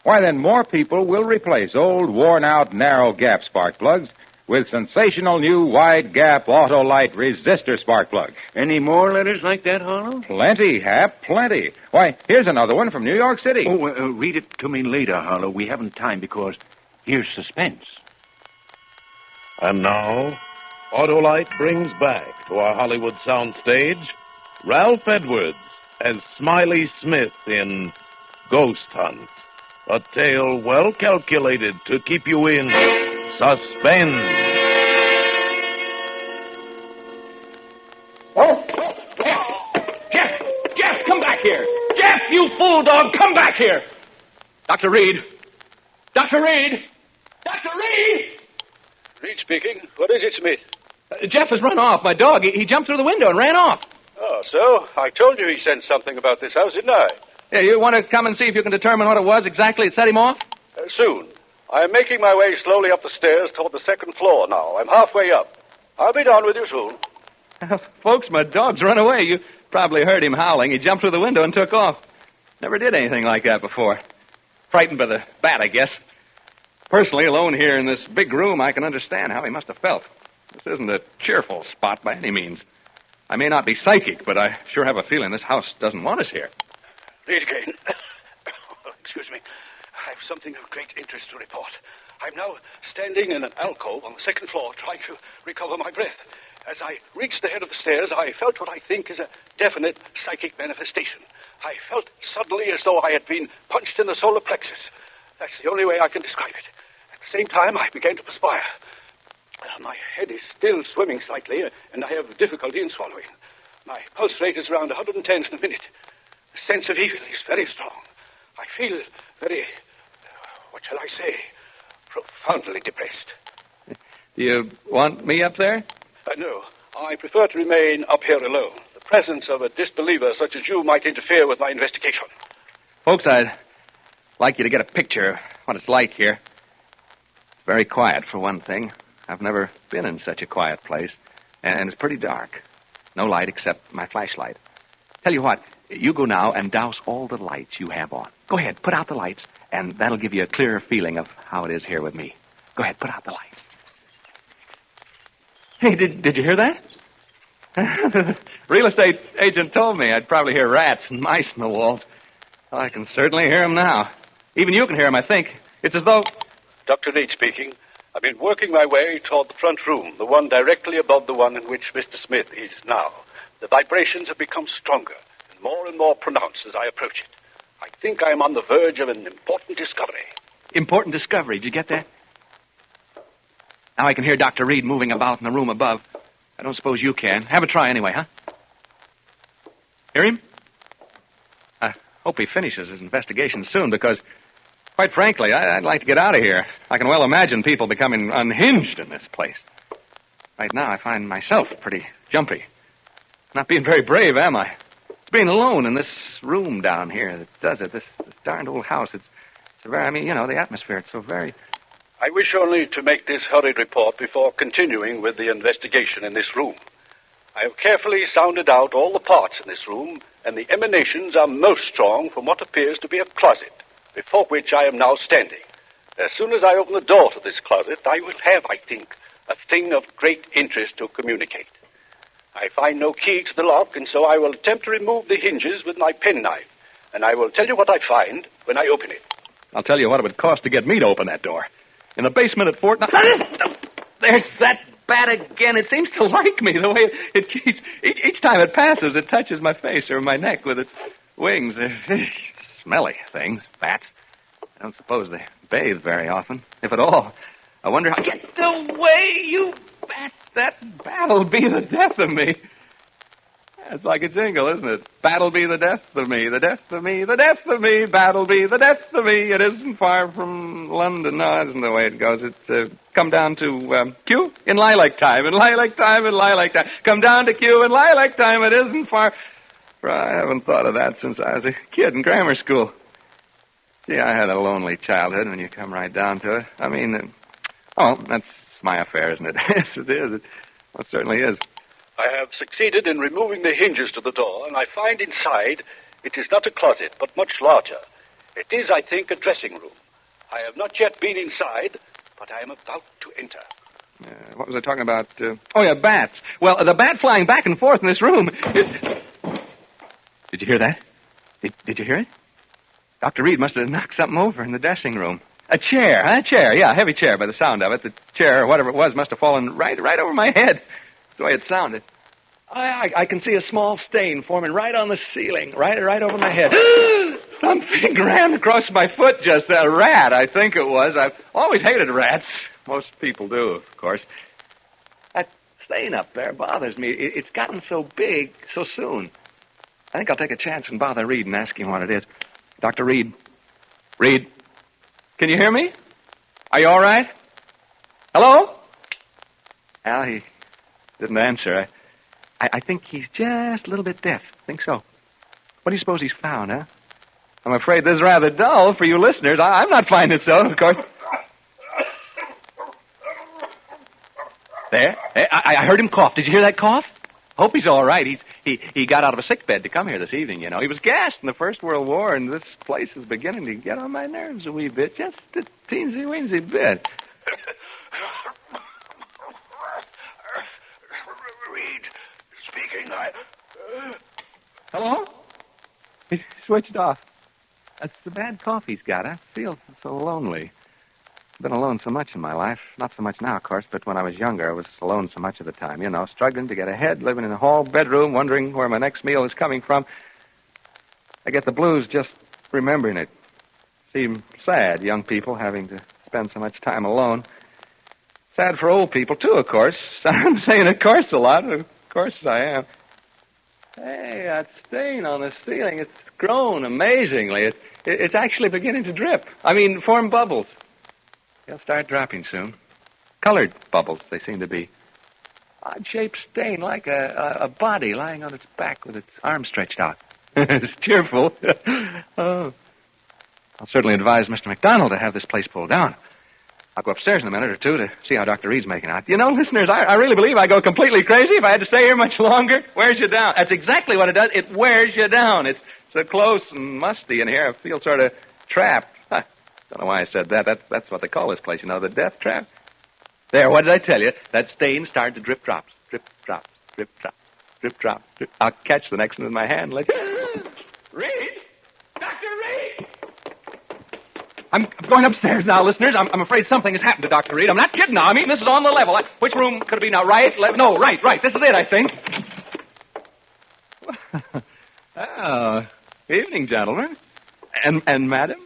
why then more people will replace old, worn-out, narrow gap spark plugs with sensational new wide gap Autolite resistor spark plugs. Any more letters like that, Harlow? Plenty, Hap, plenty. Why, here's another one from New York City. Read it to me later, Harlow. We haven't time because here's Suspense. And now, Autolite brings back to our Hollywood soundstage Ralph Edwards as Smiley Smith in Ghost Hunt, a tale well calculated to keep you in suspense. Jeff, come back here. Jeff, you fool dog, come back here. Dr. Reed? Dr. Reed? Dr. Reed! Reed speaking. What is it, Smith? Jeff has run off. My dog, he jumped through the window and ran off. Oh, so? I told you he sensed something about this house, didn't I? Yeah, you want to come and see if you can determine what it was exactly that set him off? Soon. I am making my way slowly up the stairs toward the second floor now. I'm halfway up. I'll be down with you soon. Folks, my dog's run away. You probably heard him howling. He jumped through the window and took off. Never did anything like that before. Frightened by the bat, I guess. Personally, alone here in this big room, I can understand how he must have felt. This isn't a cheerful spot by any means. I may not be psychic, but I sure have a feeling this house doesn't want us here. Read again. Excuse me. I have something of great interest to report. I'm now standing in an alcove on the second floor trying to recover my breath. As I reached the head of the stairs, I felt what I think is a definite psychic manifestation. I felt suddenly as though I had been punched in the solar plexus. That's the only way I can describe it. At the same time, I began to perspire. My head is still swimming slightly, and I have difficulty in swallowing. My pulse rate is around 110 in a minute. The sense of evil is very strong. I feel very, what shall I say, profoundly depressed. Do you want me up there? No, I prefer to remain up here alone. The presence of a disbeliever such as you might interfere with my investigation. Folks, I'd like you to get a picture of what it's like here. It's very quiet, for one thing. I've never been in such a quiet place, and it's pretty dark. No light except my flashlight. Tell you what, you go now and douse all the lights you have on. Go ahead, put out the lights, and that'll give you a clearer feeling of how it is here with me. Go ahead, put out the lights. Hey, did you hear that? The real estate agent told me I'd probably hear rats and mice in the walls. Well, I can certainly hear them now. Even you can hear them, I think. It's as though... Dr. Reed speaking. I've been working my way toward the front room, the one directly above the one in which Mr. Smith is now. The vibrations have become stronger and more pronounced as I approach it. I think I'm on the verge of an important discovery. Important discovery. Did you get that? Now I can hear Dr. Reed moving about in the room above. I don't suppose you can. Have a try anyway, huh? Hear him? I hope he finishes his investigation soon, because, quite frankly, I'd like to get out of here. I can well imagine people becoming unhinged in this place. Right now, I find myself pretty jumpy. Not being very brave, am I? It's being alone in this room down here that does it. This darned old house. It's a very, the atmosphere, it's so very... I wish only to make this hurried report before continuing with the investigation in this room. I have carefully sounded out all the parts in this room, and the emanations are most strong from what appears to be a closet, before which I am now standing. As soon as I open the door to this closet, I will have, I think, a thing of great interest to communicate. I find no key to the lock, and so I will attempt to remove the hinges with my penknife, and I will tell you what I find when I open it. I'll tell you what it would cost to get me to open that door. In the basement at Fort... There's that bat again. It seems to like me, the way it keeps... Each time it passes, it touches my face or my neck with its wings. They're smelly things, bats. I don't suppose they bathe very often, if at all. I wonder how... Get away, you bat! That bat'll be the death of me. It's like a jingle, isn't it? Bat'll be the death of me, the death of me, the death of me. Bat'll be the death of me. It isn't far from London. No, that isn't the way it goes. It's come down to Q in lilac time, in lilac time, in lilac time. Come down to Q in lilac time. It isn't far. I haven't thought of that since I was a kid in grammar school. Gee, I had a lonely childhood when you come right down to it. I mean, that's my affair, isn't it? Yes, it is. It certainly is. I have succeeded in removing the hinges to the door, and I find inside it is not a closet, but much larger. It is, I think, a dressing room. I have not yet been inside, but I am about to enter. What was I talking about? Bats. Well, the bat flying back and forth in this room. Did you hear that? Did you hear it? Dr. Reed must have knocked something over in the dressing room. A chair, a heavy chair by the sound of it. The chair, or whatever it was, must have fallen right over my head. The way it sounded. I can see a small stain forming right on the ceiling, right over my head. Something ran across my foot just a rat, I think it was. I've always hated rats. Most people do, of course. That stain up there bothers me. It's gotten so big so soon. I think I'll take a chance and bother Reed and ask him what it is. Dr. Reed. Reed, can you hear me? Are you all right? Hello? Al, he didn't answer. I think he's just a little bit deaf. Think so. What do you suppose he's found, huh? I'm afraid this is rather dull for you listeners. I'm not finding it so, of course. There. I heard him cough. Did you hear that cough? Hope he's all right. He got out of a sick bed to come here this evening, you know. He was gassed in the First World War, and this place is beginning to get on my nerves a wee bit. Just a teensy-weensy bit. Reed, speaking. Hello? He switched off. That's the bad cough he's got. I feel so lonely. I've been alone so much in my life. Not so much now, of course, but when I was younger, I was alone so much of the time. You know, struggling to get ahead, living in a hall bedroom, wondering where my next meal is coming from. I get the blues just remembering it. Seem sad, young people having to spend so much time alone. Sad for old people, too, of course. I'm saying of course a lot. Of course I am. Hey, that stain on the ceiling, it's grown amazingly. It's actually beginning to drip. I mean, form bubbles. They'll start dropping soon. Colored bubbles, they seem to be. Odd-shaped stain, like a body lying on its back with its arms stretched out. It's cheerful. Oh. I'll certainly advise Mr. McDonald to have this place pulled down. I'll go upstairs in a minute or two to see how Dr. Reed's making out. You know, listeners, I really believe I'd go completely crazy if I had to stay here much longer. Wears you down. That's exactly what it does. It wears you down. It's so close and musty in here. I feel sort of trapped. Don't know why I said that. That's what they call this place, you know, the death trap. There, what did I tell you? That stain started to drip drops. Drip drops. Drip drops. Drip drops. Drip. I'll catch the next one with my hand. Like, Reed! Dr. Reed! I'm going upstairs now, listeners. I'm afraid something has happened to Dr. Reed. I'm not kidding now. I mean, this is on the level. Which room could it be now? Right? No, right. This is it, I think. Oh, evening, gentlemen. And madam?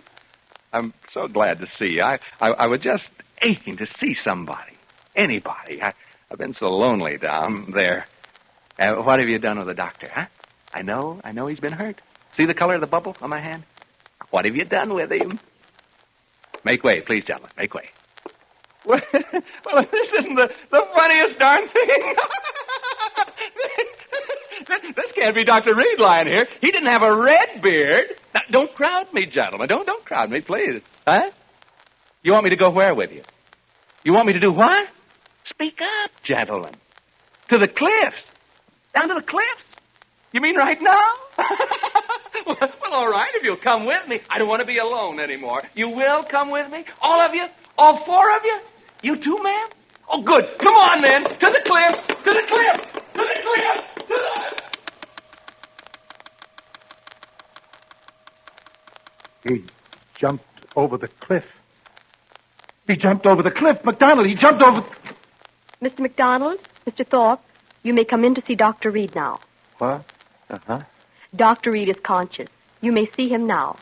I'm so glad to see you. I was just aching to see somebody. Anybody. I've been so lonely down there. What have you done with the doctor, huh? I know he's been hurt. See the color of the bubble on my hand? What have you done with him? Make way, please, gentlemen. Make way. Well, this isn't the funniest darn thing. This can't be Dr. Reed lying here. He didn't have a red beard. Now, don't crowd me, gentlemen. Don't crowd me, please. Huh? You want me to go where with you? You want me to do what? Speak up, gentlemen. To the cliffs. Down to the cliffs? You mean right now? Well, all right, if you'll come with me. I don't want to be alone anymore. You will come with me? All of you? All four of you? You too, ma'am? Oh, good. Come on, then. To the cliffs. To the cliffs. To the cliffs. To the... He jumped over the cliff. He jumped over the cliff. McDonald, he jumped over... Mr. McDonald, Mr. Thorpe, you may come in to see Dr. Reed now. What? Uh-huh. Dr. Reed is conscious. You may see him now.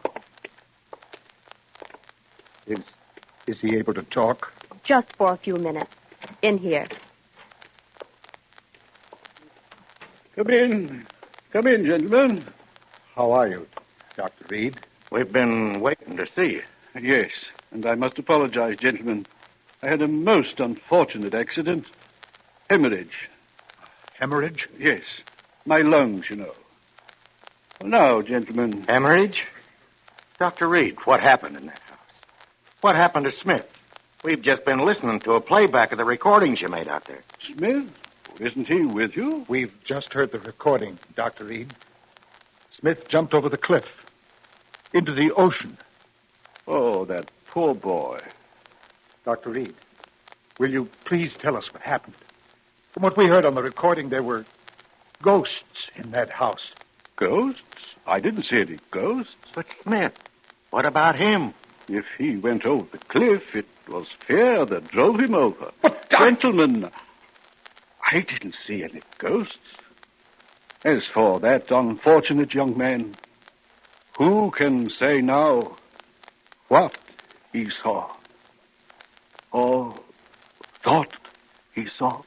Is he able to talk? Just for a few minutes. In here. Come in. Come in, gentlemen. How are you, Dr. Reed? We've been waiting to see you. Yes, and I must apologize, gentlemen. I had a most unfortunate accident. Hemorrhage. Hemorrhage? Yes. My lungs, you know. Well, now, gentlemen. Hemorrhage? Dr. Reed, what happened in that house? What happened to Smith? We've just been listening to a playback of the recordings you made out there. Smith? Isn't he with you? We've just heard the recording, Dr. Reed. Smith jumped over the cliff. Into the ocean. Oh, that poor boy. Dr. Reed, will you please tell us what happened? From what we heard on the recording, there were ghosts in that house. Ghosts? I didn't see any ghosts. But Smith, what about him? If he went over the cliff, it was fear that drove him over. But, gentlemen, I didn't see any ghosts. As for that unfortunate young man, who can say now what he saw or thought he saw?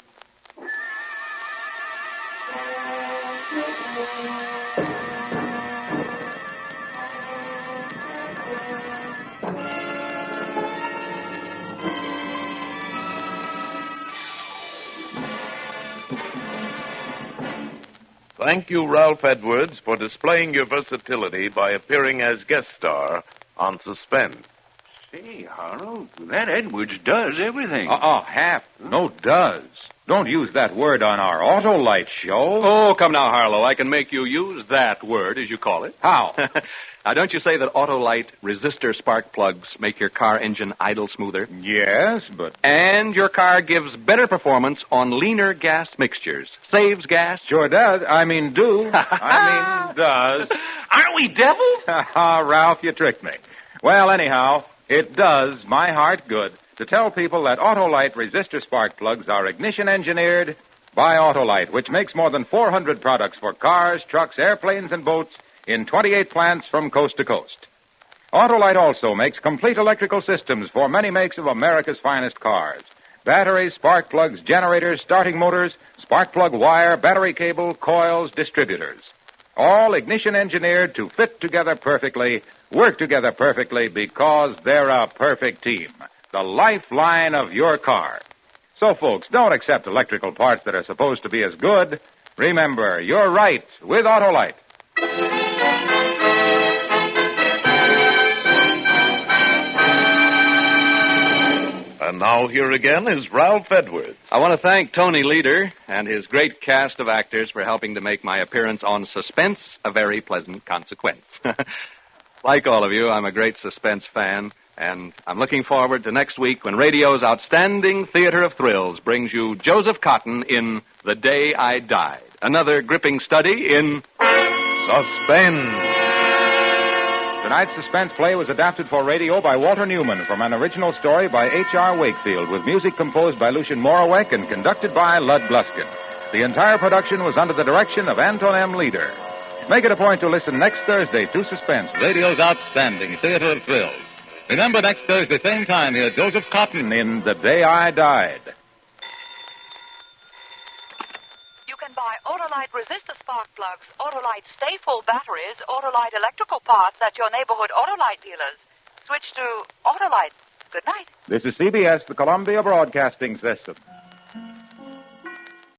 Thank you, Ralph Edwards, for displaying your versatility by appearing as guest star on Suspense. Say, Harlow, that Edwards does everything. Hap. No does. Don't use that word on our Autolite show. Oh, come now, Harlow. I can make you use that word, as you call it. How? Now, don't you say that Autolite resistor spark plugs make your car engine idle smoother? Yes, but... And your car gives better performance on leaner gas mixtures. Saves gas. Sure does. I mean, does. Aren't we devils? Ralph, you tricked me. Well, anyhow, it does my heart good to tell people that Autolite resistor spark plugs are ignition engineered by Autolite, which makes more than 400 products for cars, trucks, airplanes, and boats in 28 plants from coast to coast. Autolite also makes complete electrical systems for many makes of America's finest cars. Batteries, spark plugs, generators, starting motors, spark plug wire, battery cable, coils, distributors. All ignition engineered to fit together perfectly, work together perfectly because they're a perfect team. The lifeline of your car. So, folks, don't accept electrical parts that are supposed to be as good. Remember, you're right with Autolite. And now here again is Ralph Edwards. I want to thank Tony Leader and his great cast of actors for helping to make my appearance on Suspense a very pleasant consequence. Like all of you, I'm a great Suspense fan, and I'm looking forward to next week when radio's outstanding theater of thrills brings you Joseph Cotton in The Day I Died, another gripping study in Suspense. Tonight's Suspense play was adapted for radio by Walter Newman from an original story by H.R. Wakefield with music composed by Lucien Morawek and conducted by Lud Gluskin. The entire production was under the direction of Anton M. Leader. Make it a point to listen next Thursday to Suspense, radio's outstanding theater of thrills. Remember, next Thursday, same time, hear Joseph Cotton in The Day I Died. You can buy Autolite resistor spark plugs, Autolite stay-full batteries, Autolite electrical parts at your neighborhood Autolite dealers. Switch to Autolite. Good night. This is CBS, the Columbia Broadcasting System.